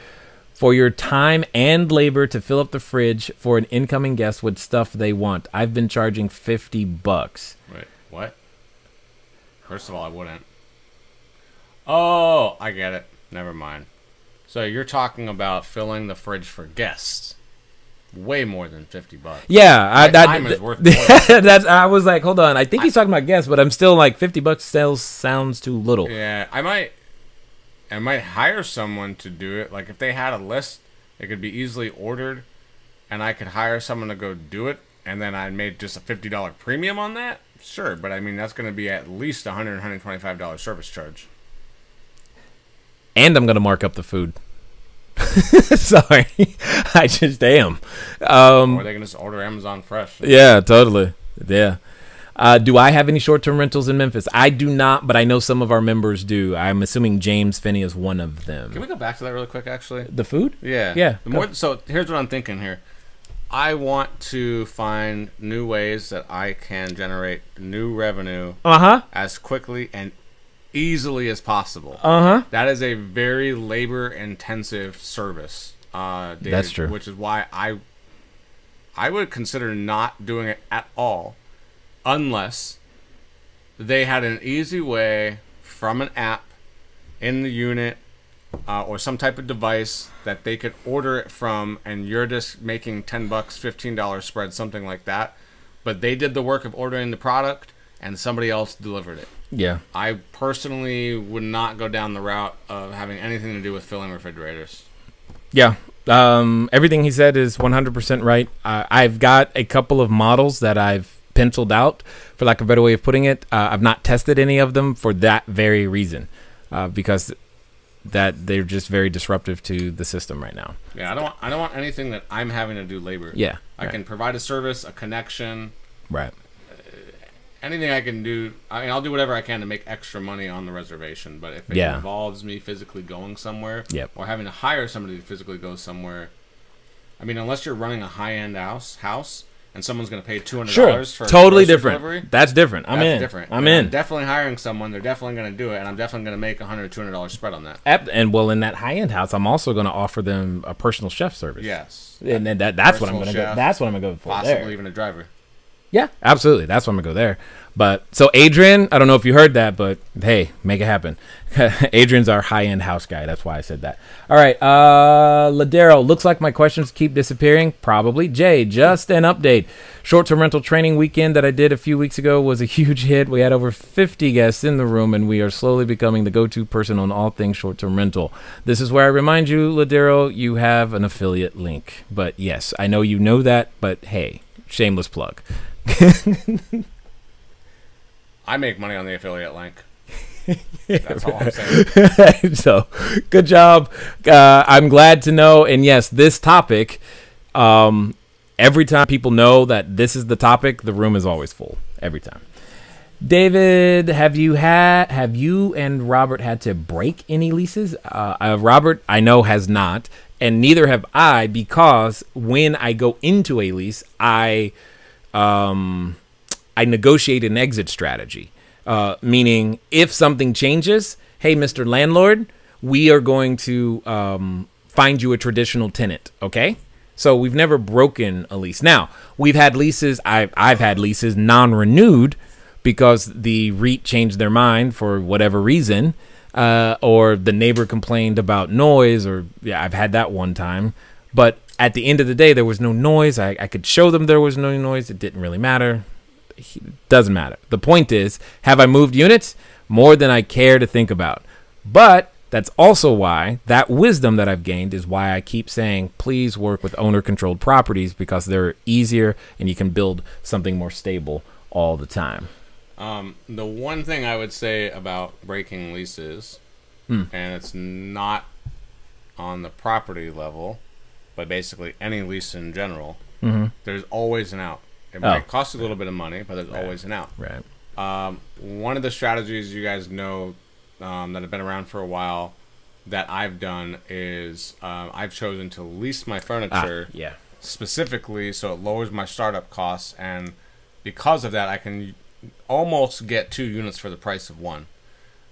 for your time and labor to fill up the fridge for an incoming guest with stuff they want? I've been charging $50. Wait, what? First of all, I wouldn't. Oh, I get it. Never mind. So you're talking about filling the fridge for guests. Way more than $50. Yeah, time is worth more. That's. I was like, hold on. I think he's talking about guests, but I'm still like $50 still sounds too little. Yeah, I might hire someone to do it. Like if they had a list, it could be easily ordered, and I could hire someone to go do it, and then I made just a $50 premium on that. Sure, but I mean that's going to be at least $125 service charge. And I'm going to mark up the food. Sorry, I just am. Or they can just order Amazon Fresh. Yeah, totally. Yeah. Do I have any short-term rentals in Memphis? I do not, but I know some of our members do. I'm assuming James Finney is one of them. Can we go back to that really quick, actually? The food? Yeah. Yeah. So here's what I'm thinking here. I want to find new ways that I can generate new revenue as quickly and easily as possible. That is a very labor-intensive service. Dave, that's true. Which is why I would consider not doing it at all unless they had an easy way from an app in the unit or some type of device that they could order it from, and you're just making $10, $15 spread, something like that. But they did the work of ordering the product and somebody else delivered it. Yeah. I personally would not go down the route of having anything to do with filling refrigerators. Yeah. Everything he said is 100% right. I've got a couple of models that I've penciled out, for lack of a better way of putting it. I've not tested any of them for that very reason, because that they're just very disruptive to the system right now. Yeah, I don't want anything that I'm having to do labor. Yeah. I can provide a service, a connection. Right. Anything I can do, I mean, I'll do whatever I can to make extra money on the reservation. But if it involves me physically going somewhere, or having to hire somebody to physically go somewhere, I mean, unless you're running a high-end house and someone's going to pay $200 for totally a different delivery, that's different. I'm in. Definitely hiring someone. They're definitely going to do it, and I'm definitely going to make $100, $200 spread on that. And well, in that high-end house, I'm also going to offer them a personal chef service. Yes, and then that's what I'm going to go. That's what I'm going to go for. Possibly there. even a driver. Yeah, absolutely. That's why I'm going to go there. But so Adrian, I don't know if you heard that, but hey, make it happen. Adrian's our high-end house guy. That's why I said that. All right. Ladero, looks like my questions keep disappearing. Probably. Jay, just an update. Short-term rental training weekend that I did a few weeks ago was a huge hit. We had over 50 guests in the room, and we are slowly becoming the go-to person on all things short-term rental. This is where I remind you, Ladero, you have an affiliate link. But yes, I know you know that, but hey, shameless plug. I make money on the affiliate link. That's all I'm saying. So, good job. I'm glad to know. And yes, this topic, every time people know that this is the topic, the room is always full. Every time. David, have you and Robert had to break any leases? Robert, I know, has not. And neither have I, because when I go into a lease, I negotiate an exit strategy, meaning if something changes, hey, Mr. Landlord, we are going to find you a traditional tenant, okay? So we've never broken a lease. Now, we've had leases, I've had leases non-renewed because the REIT changed their mind for whatever reason, or the neighbor complained about noise, or yeah, I've had that one time. But at the end of the day, there was no noise. I could show them there was no noise. It didn't really matter. It doesn't matter. The point is, have I moved units? More than I care to think about. But that's also why that wisdom that I've gained is why I keep saying, please work with owner-controlled properties, because they're easier and you can build something more stable all the time. The one thing I would say about breaking leases, and it's not on the property level, but basically any lease in general, there's always an out. It might cost a little bit of money, but there's always an out. Right. One of the strategies you guys know that have been around for a while that I've done is I've chosen to lease my furniture specifically so it lowers my startup costs, and because of that I can almost get 2 units for the price of 1.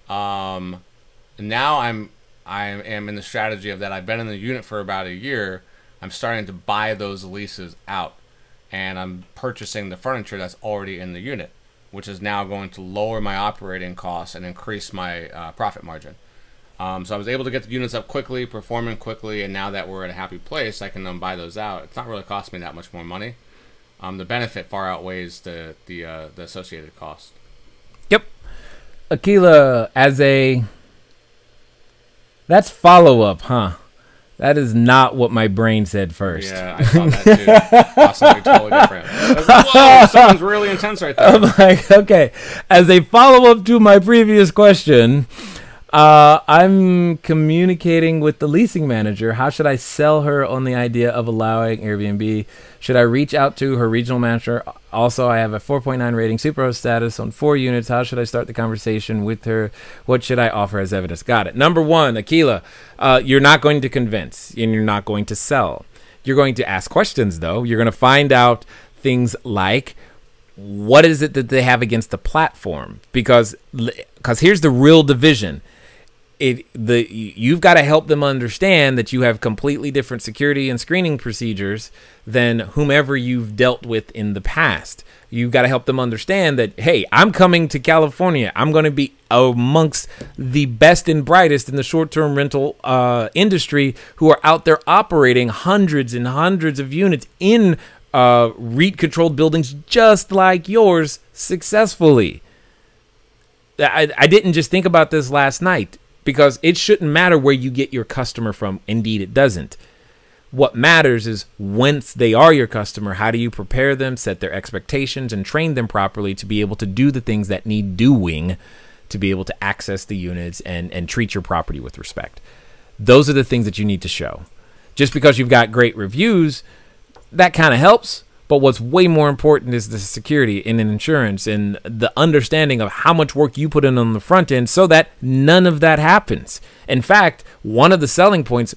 Now I am in the strategy of that I've been in the unit for about a year. I'm starting to buy those leases out, and I'm purchasing the furniture that's already in the unit, which is now going to lower my operating costs and increase my profit margin. So I was able to get the units up quickly, performing quickly, and now that we're at a happy place, I can buy those out. It's not really costing me that much more money. The benefit far outweighs the associated cost. Yep. Akila, that's follow-up, huh? That is not what my brain said first. Yeah, I thought that too. Possibly totally different. Whoa, someone's really intense right there. I'm like, okay. As a follow-up to my previous question, I'm communicating with the leasing manager. How should I sell her on the idea of allowing Airbnb? Should I reach out to her regional manager? Also, I have a 4.9 rating superhost status on 4 units. How should I start the conversation with her? What should I offer as evidence? Got it. Number 1, Akila, you're not going to convince and you're not going to sell. You're going to ask questions, though. You're going to find out things like, what is it that they have against the platform? Because here's the real division. You've got to help them understand that you have completely different security and screening procedures than whomever you've dealt with in the past. You've got to help them understand that, hey, I'm coming to California. I'm going to be amongst the best and brightest in the short-term rental industry who are out there operating hundreds and hundreds of units in REIT-controlled buildings just like yours successfully. I didn't just think about this last night, because it shouldn't matter where you get your customer from. Indeed, it doesn't. What matters is once they are your customer, how do you prepare them, set their expectations, and train them properly to be able to do the things that need doing to be able to access the units and treat your property with respect. Those are the things that you need to show. Just because you've got great reviews, that kind of helps. But what's way more important is the security and insurance and the understanding of how much work you put in on the front end so that none of that happens. In fact, one of the selling points,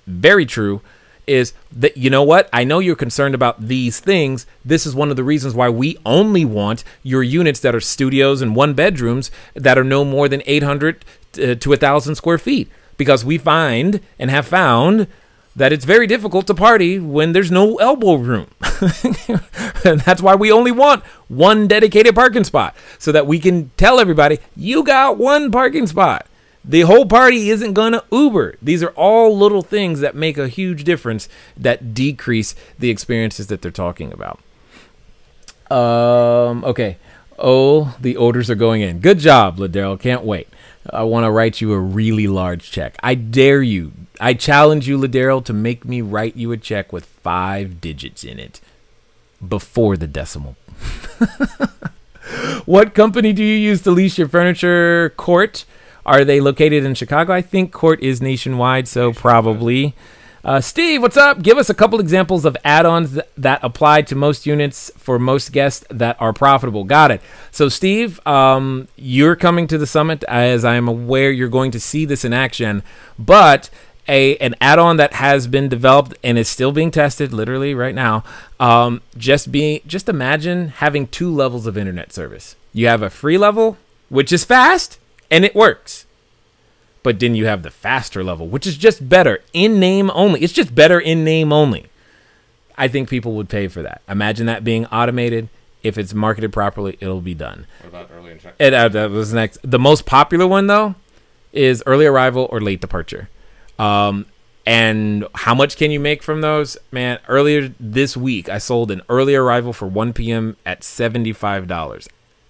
very true, is that, you know what? I know you're concerned about these things. This is one of the reasons why we only want your units that are studios and 1 bedrooms that are no more than 800 to 1,000 square feet. Because we find and have found that it's very difficult to party when there's no elbow room. And that's why we only want 1 dedicated parking spot, so that we can tell everybody, you got 1 parking spot. The whole party isn't going to Uber. These are all little things that make a huge difference that decrease the experiences that they're talking about. Okay. Oh, the orders are going in. Good job, Ladero. Can't wait. I want to write you a really large check. I dare you. I challenge you, Ladero, to make me write you a check with 5 digits in it before the decimal. What company do you use to lease your furniture? Court. Are they located in Chicago? I think Court is nationwide, so probably. Steve, what's up? Give us a couple examples of add-ons that apply to most units for most guests that are profitable. Got it. So, Steve, you're coming to the summit. As I am aware, you're going to see this in action. But an add-on that has been developed and is still being tested literally right now, just imagine having 2 levels of internet service. You have a free level, which is fast, and it works. But then you have the faster level, which is just better in name only. It's just better in name only. I think people would pay for that. Imagine that being automated. If it's marketed properly, it'll be done. What about early and check? That was next. The most popular one, though, is early arrival or late departure. And how much can you make from those? Man, earlier this week, I sold an early arrival for 1 p.m. at $75.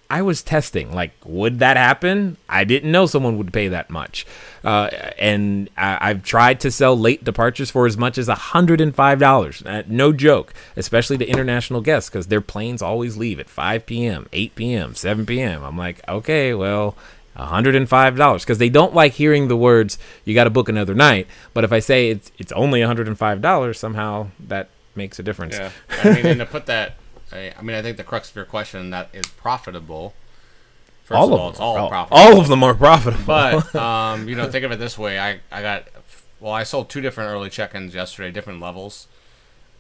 I was testing. Like, would that happen? I didn't know someone would pay that much. And I've tried to sell late departures for as much as $105. No joke, especially to international guests, because their planes always leave at 5 p.m., 8 p.m., 7 p.m. I'm like, okay, well, $105, because they don't like hearing the words, you got to book another night. But if I say it's only $105, somehow that makes a difference. Yeah. I mean, and to put that, I mean, I think the crux of your question, that is profitable. First of all, it's all profitable. All of them are profitable. But, you know, think of it this way. I sold 2 different early check-ins yesterday, different levels.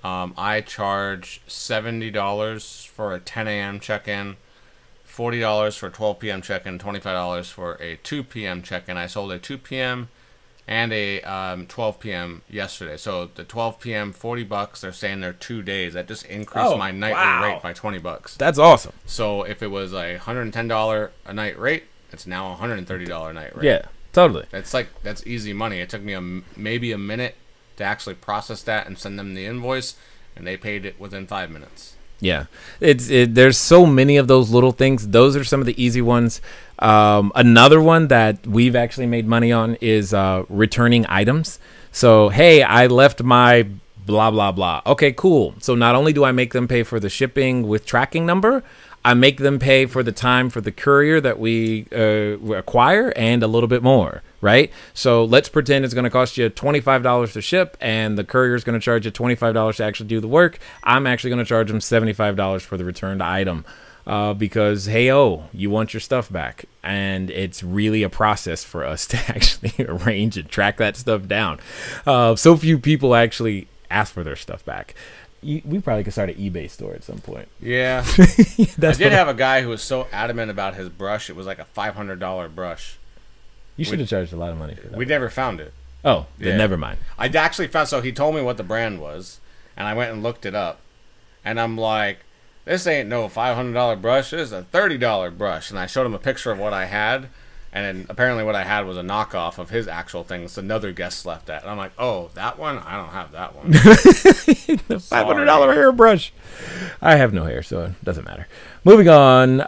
I charged $70 for a 10 a.m. check-in, $40 for a 12 p.m. check-in, $25 for a 2 p.m. check-in. I sold a 2 p.m. and a 12 p.m. yesterday. So the 12 p.m., $40. They're saying they're 2 days. That just increased my nightly rate by $20. That's awesome. So if it was a $110 a night rate, it's now a $130 a night rate. Yeah, totally. That's easy money. It took me maybe a minute to actually process that and send them the invoice, and they paid it within 5 minutes. Yeah, there's so many of those little things. Those are some of the easy ones. Another one that we've actually made money on is returning items. So, hey, I left my blah, blah, blah. Okay, cool. So not only do I make them pay for the shipping with tracking number, I make them pay for the time for the courier that we acquire and a little bit more, right? So let's pretend it's going to cost you $25 to ship and the courier is going to charge you $25 to actually do the work. I'm actually going to charge them $75 for the returned item because, hey-oh, you want your stuff back. And it's really a process for us to actually arrange and track that stuff down. So few people actually ask for their stuff back. We probably could start an eBay store at some point. Yeah. I did have a guy who was so adamant about his brush. It was like a $500 brush. You should have charged a lot of money for that. We never found it. Oh, then never mind. I actually found, so he told me what the brand was, and I went and looked it up. And I'm like, this ain't no $500 brush. This is a $30 brush. And I showed him a picture of what I had. And then apparently what I had was a knockoff of his actual thing. It's another guest left at. And I'm like, oh, that one? I don't have that one. The $500 hairbrush. I have no hair, so it doesn't matter. Moving on.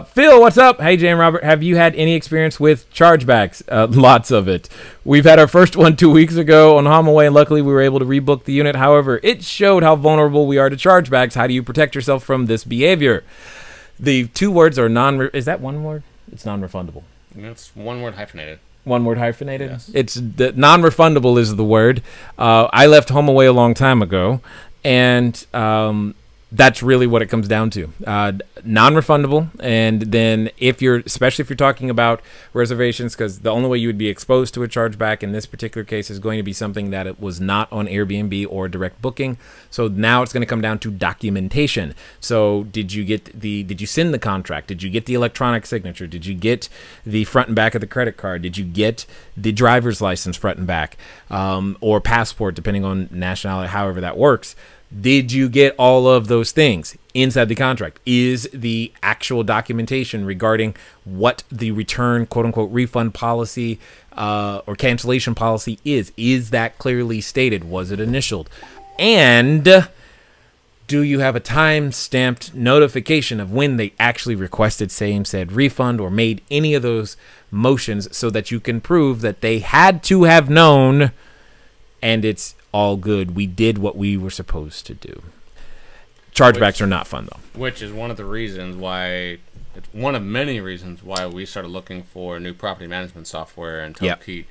Phil, what's up? Hey, Jay and Robert. Have you had any experience with chargebacks? Lots of it. We've had our first one 2 weeks ago on HomeAway, and luckily we were able to rebook the unit. However, it showed how vulnerable we are to chargebacks. How do you protect yourself from this behavior? The 2 words are is that one word? It's non-refundable. It's one word hyphenated. One word hyphenated? Yes. It's the non-refundable is the word. I left HomeAway a long time ago, and that's really what it comes down to. Non-refundable, and then especially if you're talking about reservations, because the only way you would be exposed to a chargeback in this particular case is going to be something that it was not on Airbnb or direct booking. So now it's going to come down to documentation. So did you send the contract? Did you get the electronic signature? Did you get the front and back of the credit card? Did you get the driver's license front and back, or passport, depending on nationality, however that works? Did you get all of those things inside the contract? Is the actual documentation regarding what the return, quote-unquote, refund policy or cancellation policy is that clearly stated? Was it initialed? And do you have a time-stamped notification of when they actually requested said refund or made any of those motions so that you can prove that they had to have known and it's all good? We did what we were supposed to do. Chargebacks are not fun, though. Which is one of the reasons why, it's one of many reasons why we started looking for new property management software until Pete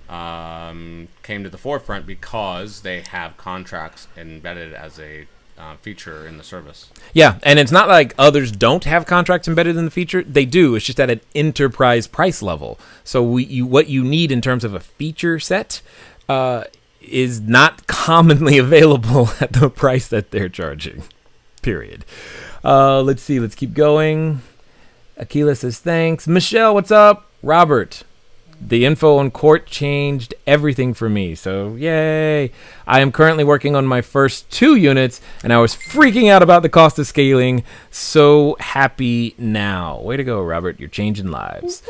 came to the forefront, because they have contracts embedded as a feature in the service. Yeah, and it's not like others don't have contracts embedded in the feature. They do. It's just at an enterprise price level. So what you need in terms of a feature set is not commonly available at the price that they're charging, period. Let's see. Let's keep going. Akila says, thanks. Michelle, what's up? Robert, The info on court changed everything for me, so yay. I am currently working on my first 2 units, and I was freaking out about the cost of scaling. So happy now. Way to go, Robert. You're changing lives.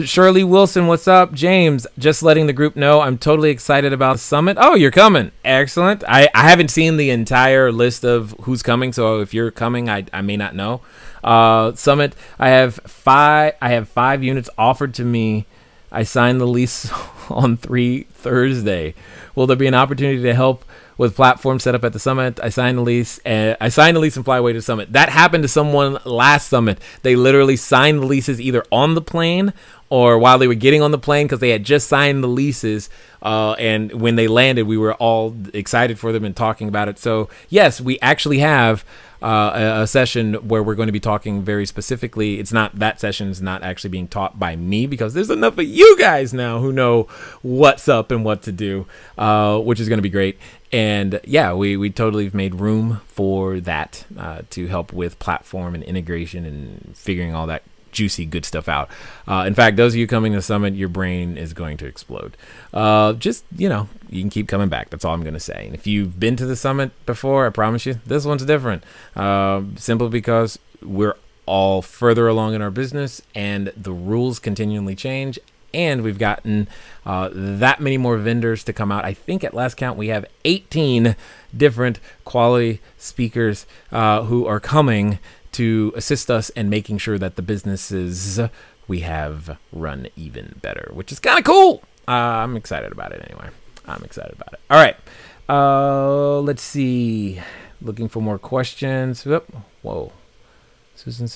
Shirley Wilson, what's up? James, just letting the group know I'm totally excited about the summit. Oh, you're coming. Excellent. I haven't seen the entire list of who's coming, so if you're coming, I may not know. Summit, I have 5 units offered to me. I signed the lease on Thursday. Will there be an opportunity to help with platform setup at the summit? I signed the lease and fly away to the summit. That happened to someone last summit. They literally signed the leases either on the plane or while they were getting on the plane because they had just signed the leases. And when they landed, we were all excited for them and talking about it. So yes, we actually have a session where we're going to be talking very specifically. It's not, that session is not actually being taught by me because there's enough of you guys now who know what's up and what to do, which is going to be great. And yeah, we totally have made room for that to help with platform and integration and figuring all that juicy good stuff out. In fact, those of you coming to the summit, your brain is going to explode. Just, you know, you can keep coming back. That's all I'm going to say. And if you've been to the summit before, I promise you, this one's different. Simply because we're all further along in our business and the rules continually change. And we've gotten that many more vendors to come out. I think at last count, we have 18 different quality speakers who are coming to assist us in making sure that the businesses we have run even better, which is kind of cool. I'm excited about it anyway. I'm excited about it. All right. Let's see. Looking for more questions. Whoa. Susan.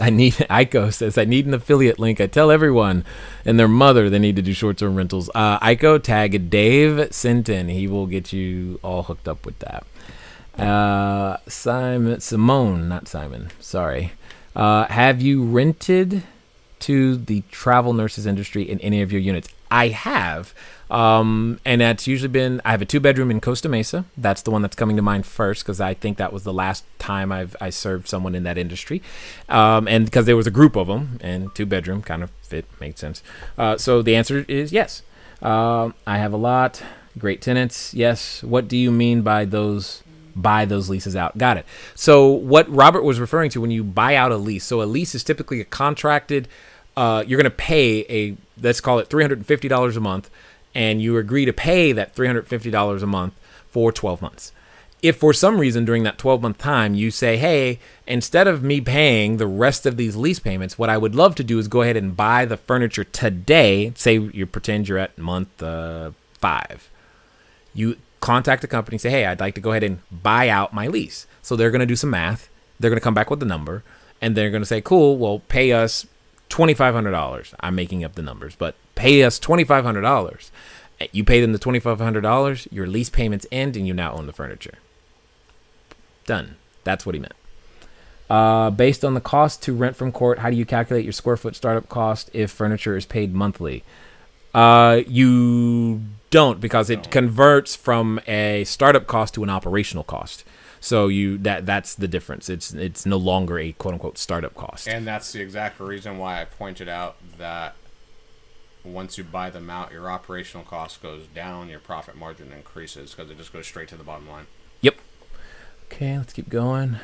Aiko says, I need an affiliate link. I tell everyone and their mother they need to do short-term rentals. Aiko, tag Dave Sinton. He will get you all hooked up with that. Simone, not Simon. Sorry. Have you rented to the travel nurses industry in any of your units? I have. And that's usually been, I have a 2-bedroom in Costa Mesa. That's the one that's coming to mind first because I think that was the last time I served someone in that industry. And because there was a group of them and 2-bedroom kind of made sense. So the answer is yes. I have a lot. Great tenants. Yes. What do you mean by those? Buy those leases out. Got it. So what Robert was referring to when you buy out a lease. So a lease is typically a contracted, you're going to pay let's call it $350 a month. And you agree to pay that $350 a month for 12 months. If for some reason during that 12-month time you say, hey, instead of me paying the rest of these lease payments, what I would love to do is go ahead and buy the furniture today. Say you pretend you're at month 5. You contact the company, say, hey, I'd like to go ahead and buy out my lease. So they're going to do some math. They're going to come back with the number. And they're going to say, cool, well, pay us $2,500. I'm making up the numbers, but pay us $2,500. You pay them the $2,500, your lease payments end, and you now own the furniture. Done. That's what he meant. Based on the cost to rent from court, how do you calculate your square foot startup cost if furniture is paid monthly? You don't, because it converts from a startup cost to an operational cost. So that's the difference. It's no longer a quote unquote startup cost. And that's the exact reason why I pointed out that once you buy them out, your operational cost goes down, your profit margin increases because it just goes straight to the bottom line. Yep. Okay, let's keep going.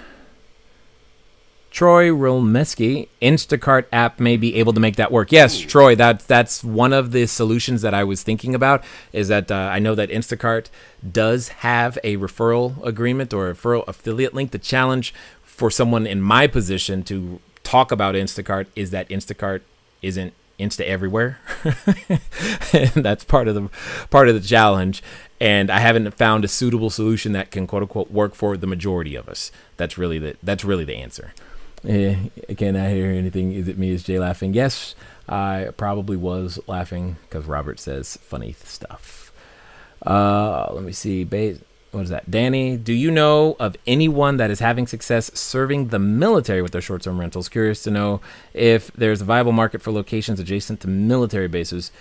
Troy Rolmeski, Instacart app may be able to make that work. Yes, ooh. Troy, that's one of the solutions that I was thinking about, is that I know that Instacart does have a referral agreement or a referral affiliate link. The challenge for someone in my position to talk about Instacart is that Instacart isn't Insta everywhere. And that's part of the challenge. And I haven't found a suitable solution that can quote unquote work for the majority of us. That's really the answer. I cannot hear anything. Is it me? Is Jay laughing? Yes, I probably was laughing because Robert says funny stuff. Let me see. What is that? Danny, do you know of anyone that is having success serving the military with their short-term rentals? Curious to know if there's a viable market for locations adjacent to military bases.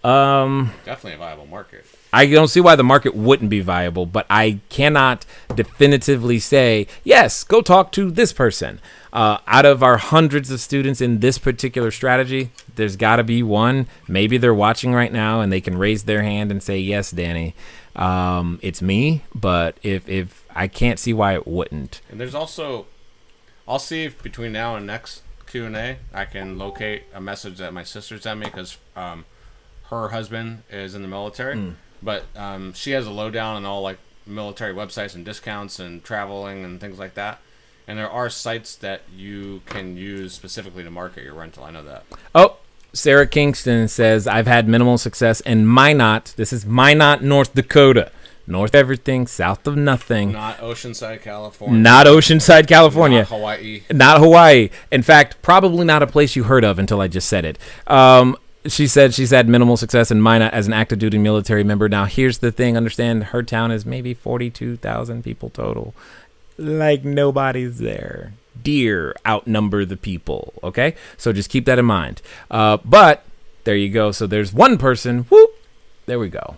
Definitely a viable market. I don't see why the market wouldn't be viable, but I cannot definitively say, yes, go talk to this person. Out of our hundreds of students in this particular strategy, there's got to be one. Maybe they're watching right now and they can raise their hand and say, yes, Danny, it's me. But if I can't see why it wouldn't. And there's also, I'll see if between now and next Q&A, I can locate a message that my sister sent me because her husband is in the military. But she has a lowdown on all like military websites and discounts and traveling and things like that. And there are sites that you can use specifically to market your rental. I know that. Oh, Sarah Kingston says, I've had minimal success in Minot. This is Minot, North Dakota. North everything, south of nothing. Not Oceanside, California. Not Oceanside, California. Not Hawaii. Not Hawaii. In fact, probably not a place you heard of until I just said it. She said she's had minimal success in Minot as an active duty military member. Now, here's the thing. Understand, her town is maybe 42,000 people total. Like, nobody's there. Deer outnumber the people, okay? So just keep that in mind. But there you go. So there's one person. Whoop. There we go.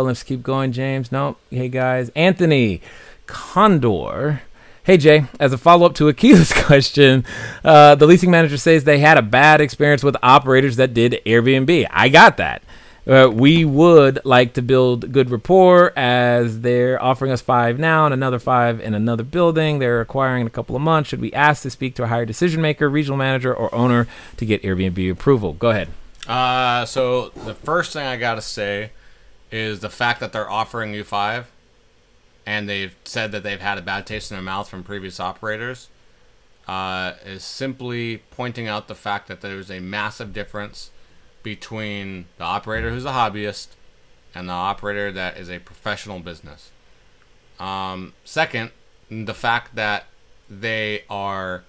Let's keep going, James. Nope. Hey, guys. Anthony Condor. Hey, Jay, as a follow-up to Akila's question, the leasing manager says they had a bad experience with operators that did Airbnb. I got that. We would like to build good rapport as they're offering us 5 now and another 5 in another building. They're acquiring in a couple of months. Should we ask to speak to a higher decision maker, regional manager, or owner to get Airbnb approval? Go ahead. So the first thing I got to say is the fact that they're offering you 5 and they've said that they've had a bad taste in their mouth from previous operators is simply pointing out the fact that there's a massive difference between the operator who's a hobbyist and the operator that is a professional business. Second, the fact that they are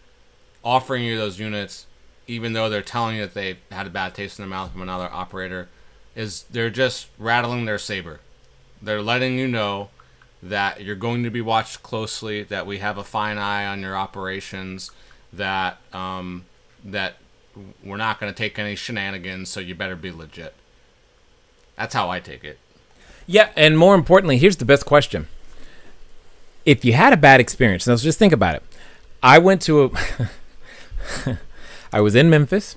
offering you those units even though they're telling you that they've had a bad taste in their mouth from another operator, is they're just rattling their saber. They're letting you know that you're going to be watched closely, that we have a fine eye on your operations, that that we're not going to take any shenanigans, so you better be legit. That's how I take it. Yeah, and more importantly, here's the best question. If you had a bad experience, now let's just think about it. I went to a... I was in Memphis.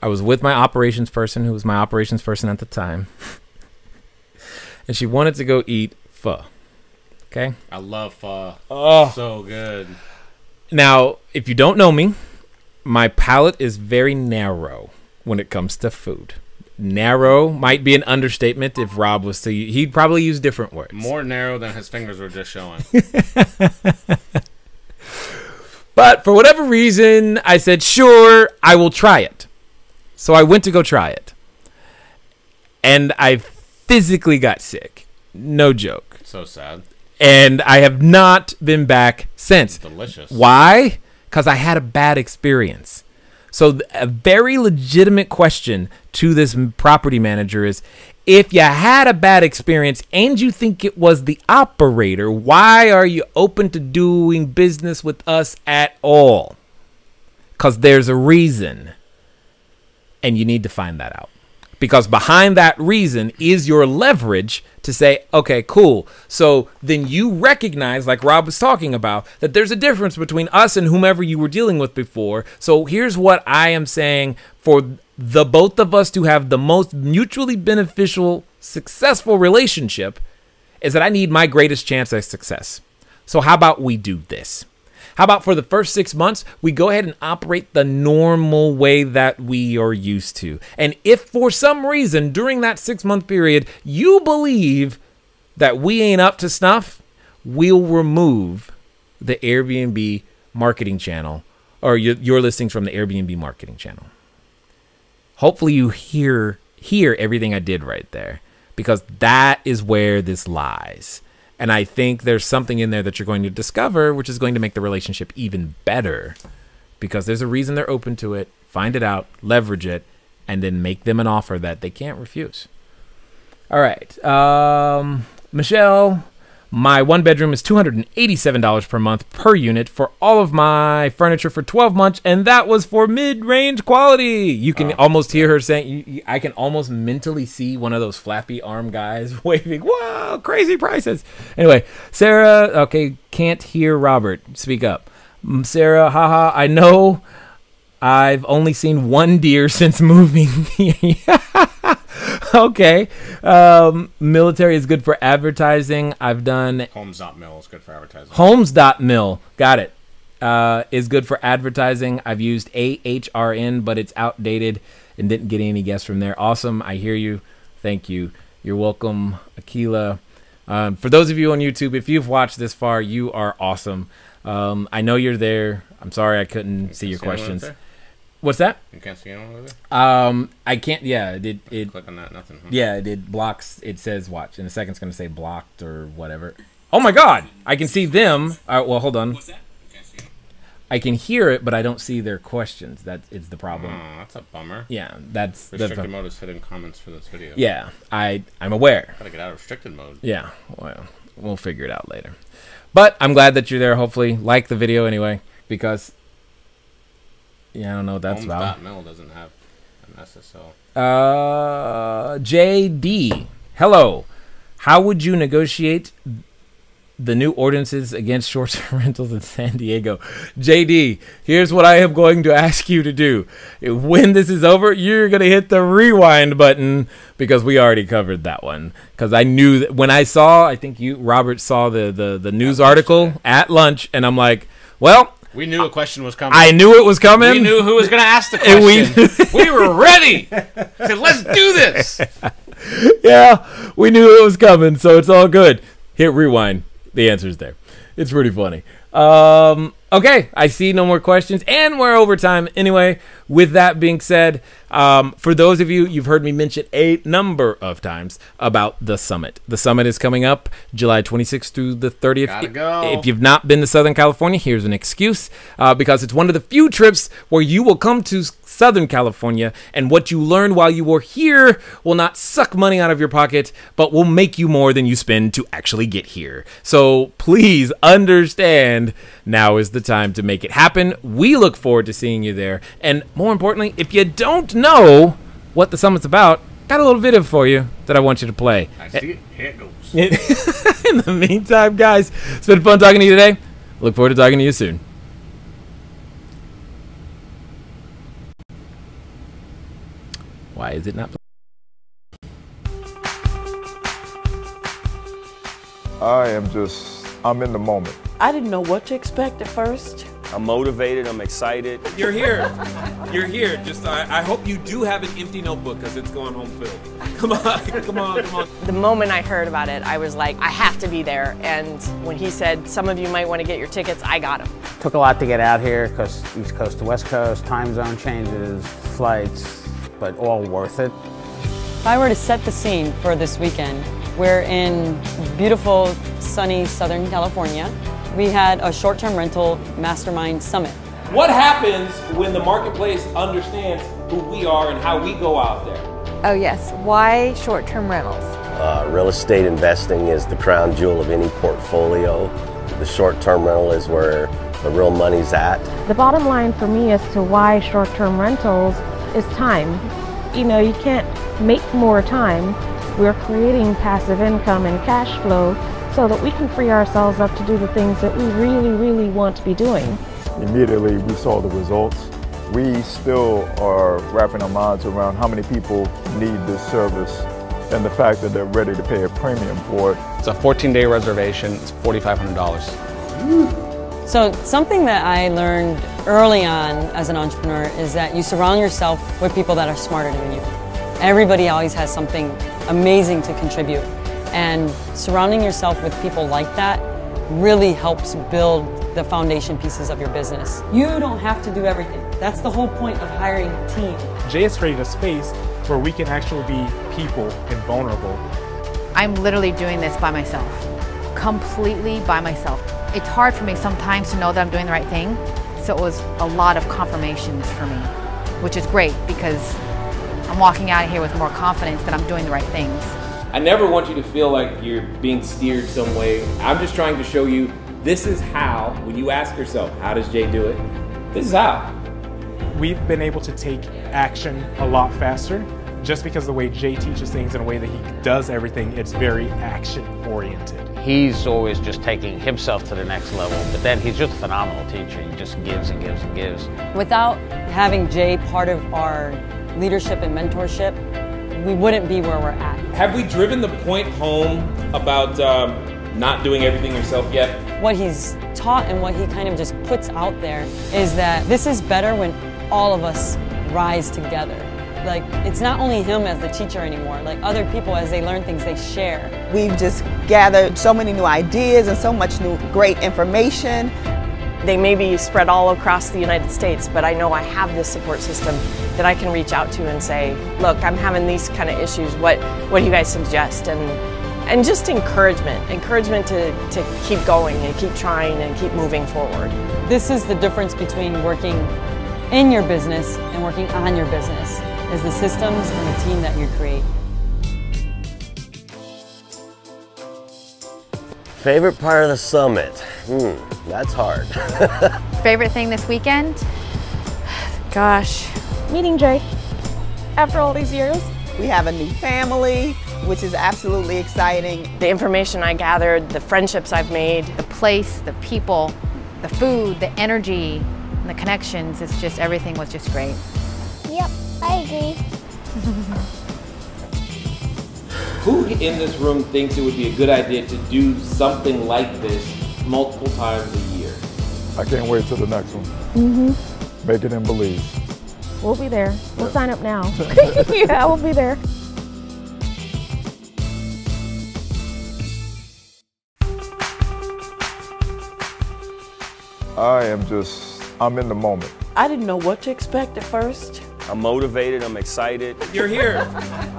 I was with my operations person, who was my operations person at the time. And she wanted to go eat pho. Okay? I love pho. Oh. So good. Now, if you don't know me, my palate is very narrow when it comes to food. Narrow might be an understatement if Rob was to... He'd probably use different words. More narrow than his fingers were just showing. But for whatever reason, I said, sure, I will try it. So I went to go try it. And I physically got sick. No joke. So sad. And I have not been back since. Delicious. Why? Because I had a bad experience. So a very legitimate question to this property manager is, if you had a bad experience and you think it was the operator, why are you open to doing business with us at all? Because there's a reason. And you need to find that out. Because behind that reason is your leverage to say, okay, cool. So then you recognize, like Rob was talking about, that there's a difference between us and whomever you were dealing with before. So here's what I am saying for the both of us to have the most mutually beneficial, successful relationship is that I need my greatest chance at success. So how about we do this? How about for the first 6 months, we go ahead and operate the normal way that we are used to. And if for some reason during that 6-month period, you believe that we ain't up to snuff, we'll remove the Airbnb marketing channel or your listings from the Airbnb marketing channel. Hopefully you hear everything I did right there, because that is where this lies. And I think there's something in there that you're going to discover, which is going to make the relationship even better, because there's a reason they're open to it. Find it out, leverage it, and then make them an offer that they can't refuse. All right. Michelle My one bedroom is $287 per month per unit for all of my furniture for 12 months, and that was for mid-range quality. You can almost hear her saying, I can almost mentally see one of those flappy arm guys waving, wow, crazy prices. Anyway, Sarah, okay, can't hear Robert. Speak up. Sarah, haha, I know I've only seen one deer since moving. Okay. Military is good for advertising. I've done... Homes.mil is good for advertising. Homes.mil. Got it. Is good for advertising. I've used AHRN, but it's outdated and didn't get any guests from there. Awesome. I hear you. Thank you. You're welcome, Akila. For those of you on YouTube, if you've watched this far, you are awesome. I know you're there. I'm sorry I couldn't see your questions. What's that? You can't see anyone over there? I can't. Yeah, it click on that. Nothing. Huh? Yeah, it blocks. It says watch. In a second, it's going to say blocked or whatever. Oh my God! I can see them. Well, hold on. What's that? You can't see them. I can hear it, but I don't see their questions. That is the problem. Oh, that's a bummer. Yeah, that's restricted mode is hidden comments for this video. Yeah, I'm aware. Gotta get out of restricted mode. Yeah, well, we'll figure it out later. But I'm glad that you're there. Hopefully, like the video anyway, because. Yeah, I don't know what that's about. Homes.mil doesn't have an SSL. JD, hello. How would you negotiate the new ordinances against short-term rentals in San Diego? JD, here's what I am going to ask you to do. When this is over, you're going to hit the rewind button because we already covered that one. Because I knew that when I saw, I think Robert saw the news article at lunch, and I'm like, well... We knew a question was coming. I knew it was coming. We knew who was going to ask the question. We were ready. Said, let's do this. Yeah, we knew it was coming, so it's all good. Hit rewind. The answer's there. It's pretty funny. Okay, I see no more questions, and we're over time anyway. With that being said, for those of you, you've heard me mention a number of times about the summit. The summit is coming up July 26th through the 30th. Gotta go. If you've not been to Southern California, here's an excuse, because it's one of the few trips where you will come to Southern California, and what you learn while you are here will not suck money out of your pocket, but will make you more than you spend to actually get here. So please understand, now is the time to make it happen. We look forward to seeing you there. And more importantly, if you don't know what the summit's about, got a little video for you that I want you to play. I see it. Here it goes. In the meantime, guys, it's been fun talking to you today. Look forward to talking to you soon. Why is it not? I'm in the moment. I didn't know what to expect at first. I'm motivated, I'm excited. You're here. You're here. Just I hope you do have an empty notebook because it's going home filled. Come on, come on, come on. The moment I heard about it, I was like, I have to be there. And when he said, some of you might want to get your tickets, I got them. Took a lot to get out here because East Coast to West Coast, time zone changes, flights, but all worth it. If I were to set the scene for this weekend, we're in beautiful, sunny Southern California. We had a short-term rental mastermind summit. What happens when the marketplace understands who we are and how we go out there? Oh yes, why short-term rentals? Real estate investing is the crown jewel of any portfolio. The short-term rental is where the real money's at. The bottom line for me as to why short-term rentals is time. You know, you can't make more time. We're creating passive income and cash flow so that we can free ourselves up to do the things that we really, really want to be doing. Immediately we saw the results. We still are wrapping our minds around how many people need this service and the fact that they're ready to pay a premium for it. It's a 14-day reservation. It's $4,500. So something that I learned early on as an entrepreneur is that you surround yourself with people that are smarter than you. Everybody always has something amazing to contribute. And surrounding yourself with people like that really helps build the foundation pieces of your business. You don't have to do everything. That's the whole point of hiring a team. Jay has created a space where we can actually be people and vulnerable. I'm literally doing this by myself, completely by myself. It's hard for me sometimes to know that I'm doing the right thing, so it was a lot of confirmations for me, which is great because I'm walking out of here with more confidence that I'm doing the right things. I never want you to feel like you're being steered some way. I'm just trying to show you this is how, when you ask yourself, how does Jay do it? This is how. We've been able to take action a lot faster just because the way Jay teaches things and the way that he does everything, it's very action oriented. He's always just taking himself to the next level, but then he's just a phenomenal teacher. He just gives and gives and gives. Without having Jay part of our leadership and mentorship, we wouldn't be where we're at. Have we driven the point home about not doing everything yourself yet? What he's taught and what he kind of just puts out there is that this is better when all of us rise together. Like, it's not only him as the teacher anymore, like other people, as they learn things, they share. We've just gathered so many new ideas and so much new great information. They may be spread all across the United States, but I know I have this support system that I can reach out to and say, look, I'm having these kind of issues, what do you guys suggest? And just encouragement to keep going and keep trying and keep moving forward. This is the difference between working in your business and working on your business, is the systems and the team that you create. Favorite part of the summit? That's hard. Favorite thing this weekend? Gosh. Meeting Jay after all these years. We have a new family, which is absolutely exciting. The information I gathered, the friendships I've made. The place, the people, the food, the energy, and the connections, it's just, everything was just great. Yep, I agree. Who in this room thinks it would be a good idea to do something like this multiple times a year? I can't wait till the next one. Make it and believe. We'll be there. We'll sign up now. Yeah, we'll be there. I'm in the moment. I didn't know what to expect at first. I'm motivated, I'm excited. You're here.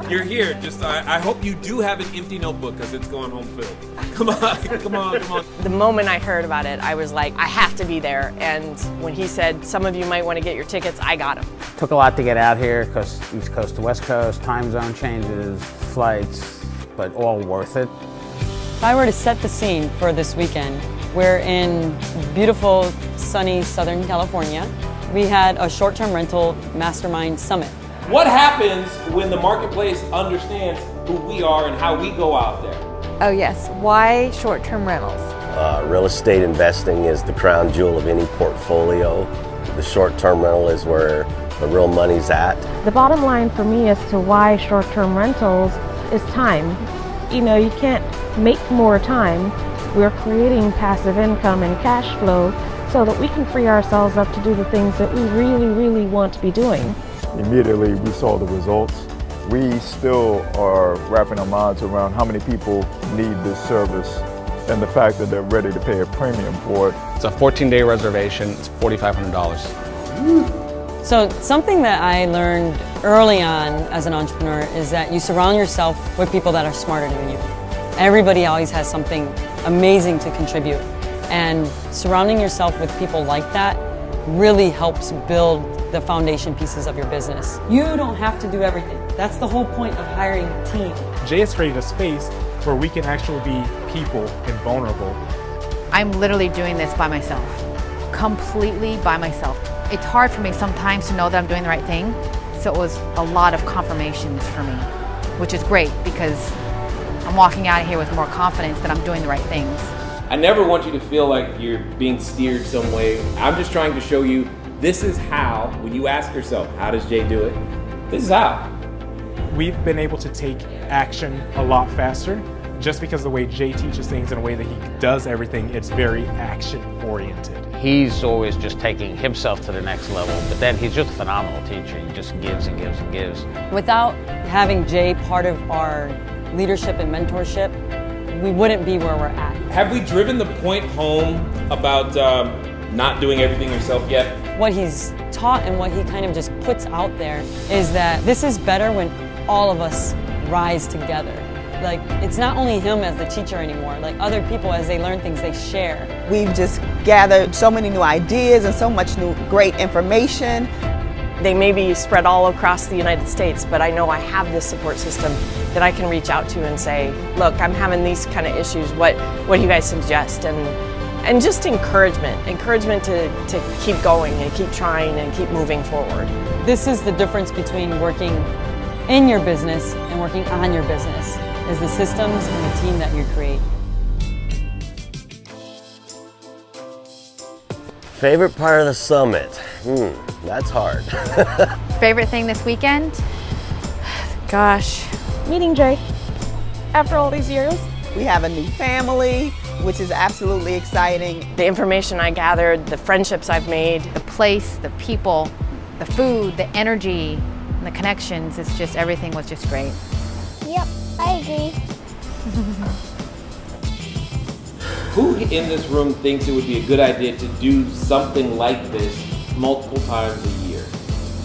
You're here. Just I hope you do have an empty notebook because it's going home filled. Come on, come on, come on. The moment I heard about it, I was like, I have to be there. And when he said, some of you might want to get your tickets, I got them. Took a lot to get out here because East Coast to West Coast, time zone changes, flights, but all worth it. If I were to set the scene for this weekend, we're in beautiful, sunny Southern California. We had a short-term rental mastermind summit. What happens when the marketplace understands who we are and how we go out there? Oh yes, why short-term rentals? Real estate investing is the crown jewel of any portfolio. The short-term rental is where the real money's at. The bottom line for me as to why short-term rentals is time. You know, you can't make more time. We're creating passive income and cash flow so that we can free ourselves up to do the things that we really, really want to be doing. Immediately we saw the results. We still are wrapping our minds around how many people need this service and the fact that they're ready to pay a premium for it. It's a 14-day reservation, it's $4,500. So something that I learned early on as an entrepreneur is that you surround yourself with people that are smarter than you. Everybody always has something amazing to contribute. And surrounding yourself with people like that really helps build the foundation pieces of your business. You don't have to do everything. That's the whole point of hiring a team. Jay has created a space where we can actually be people and vulnerable. I'm literally doing this by myself, completely by myself. It's hard for me sometimes to know that I'm doing the right thing, so it was a lot of confirmations for me, which is great because I'm walking out of here with more confidence that I'm doing the right things. I never want you to feel like you're being steered some way. I'm just trying to show you this is how, when you ask yourself, how does Jay do it? This is how. We've been able to take action a lot faster just because the way Jay teaches things and the way that he does everything, it's very action oriented. He's always just taking himself to the next level, but then he's just a phenomenal teacher. He just gives and gives and gives. Without having Jay part of our leadership and mentorship, we wouldn't be where we're at. Have we driven the point home about not doing everything yourself yet? What he's taught and what he kind of just puts out there is that this is better when all of us rise together. Like, it's not only him as the teacher anymore, like other people, as they learn things, they share. We've just gathered so many new ideas and so much new great information. They may be spread all across the United States, but I know I have this support system that I can reach out to and say, look, I'm having these kind of issues. What do you guys suggest? And just encouragement to keep going and keep trying and keep moving forward. This is the difference between working in your business and working on your business, is the systems and the team that you create. Favorite part of the summit? That's hard. Favorite thing this weekend? Gosh. Meeting Jay after all these years. We have a new family, which is absolutely exciting. The information I gathered, the friendships I've made. The place, the people, the food, the energy, and the connections, it's just, everything was just great. Yep, I agree. Who in this room thinks it would be a good idea to do something like this multiple times a year?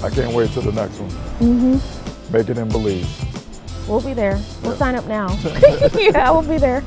I can't wait till the next one. Mm-hmm. Make it and believe. We'll be there. We'll sign up now. Yeah, we'll be there.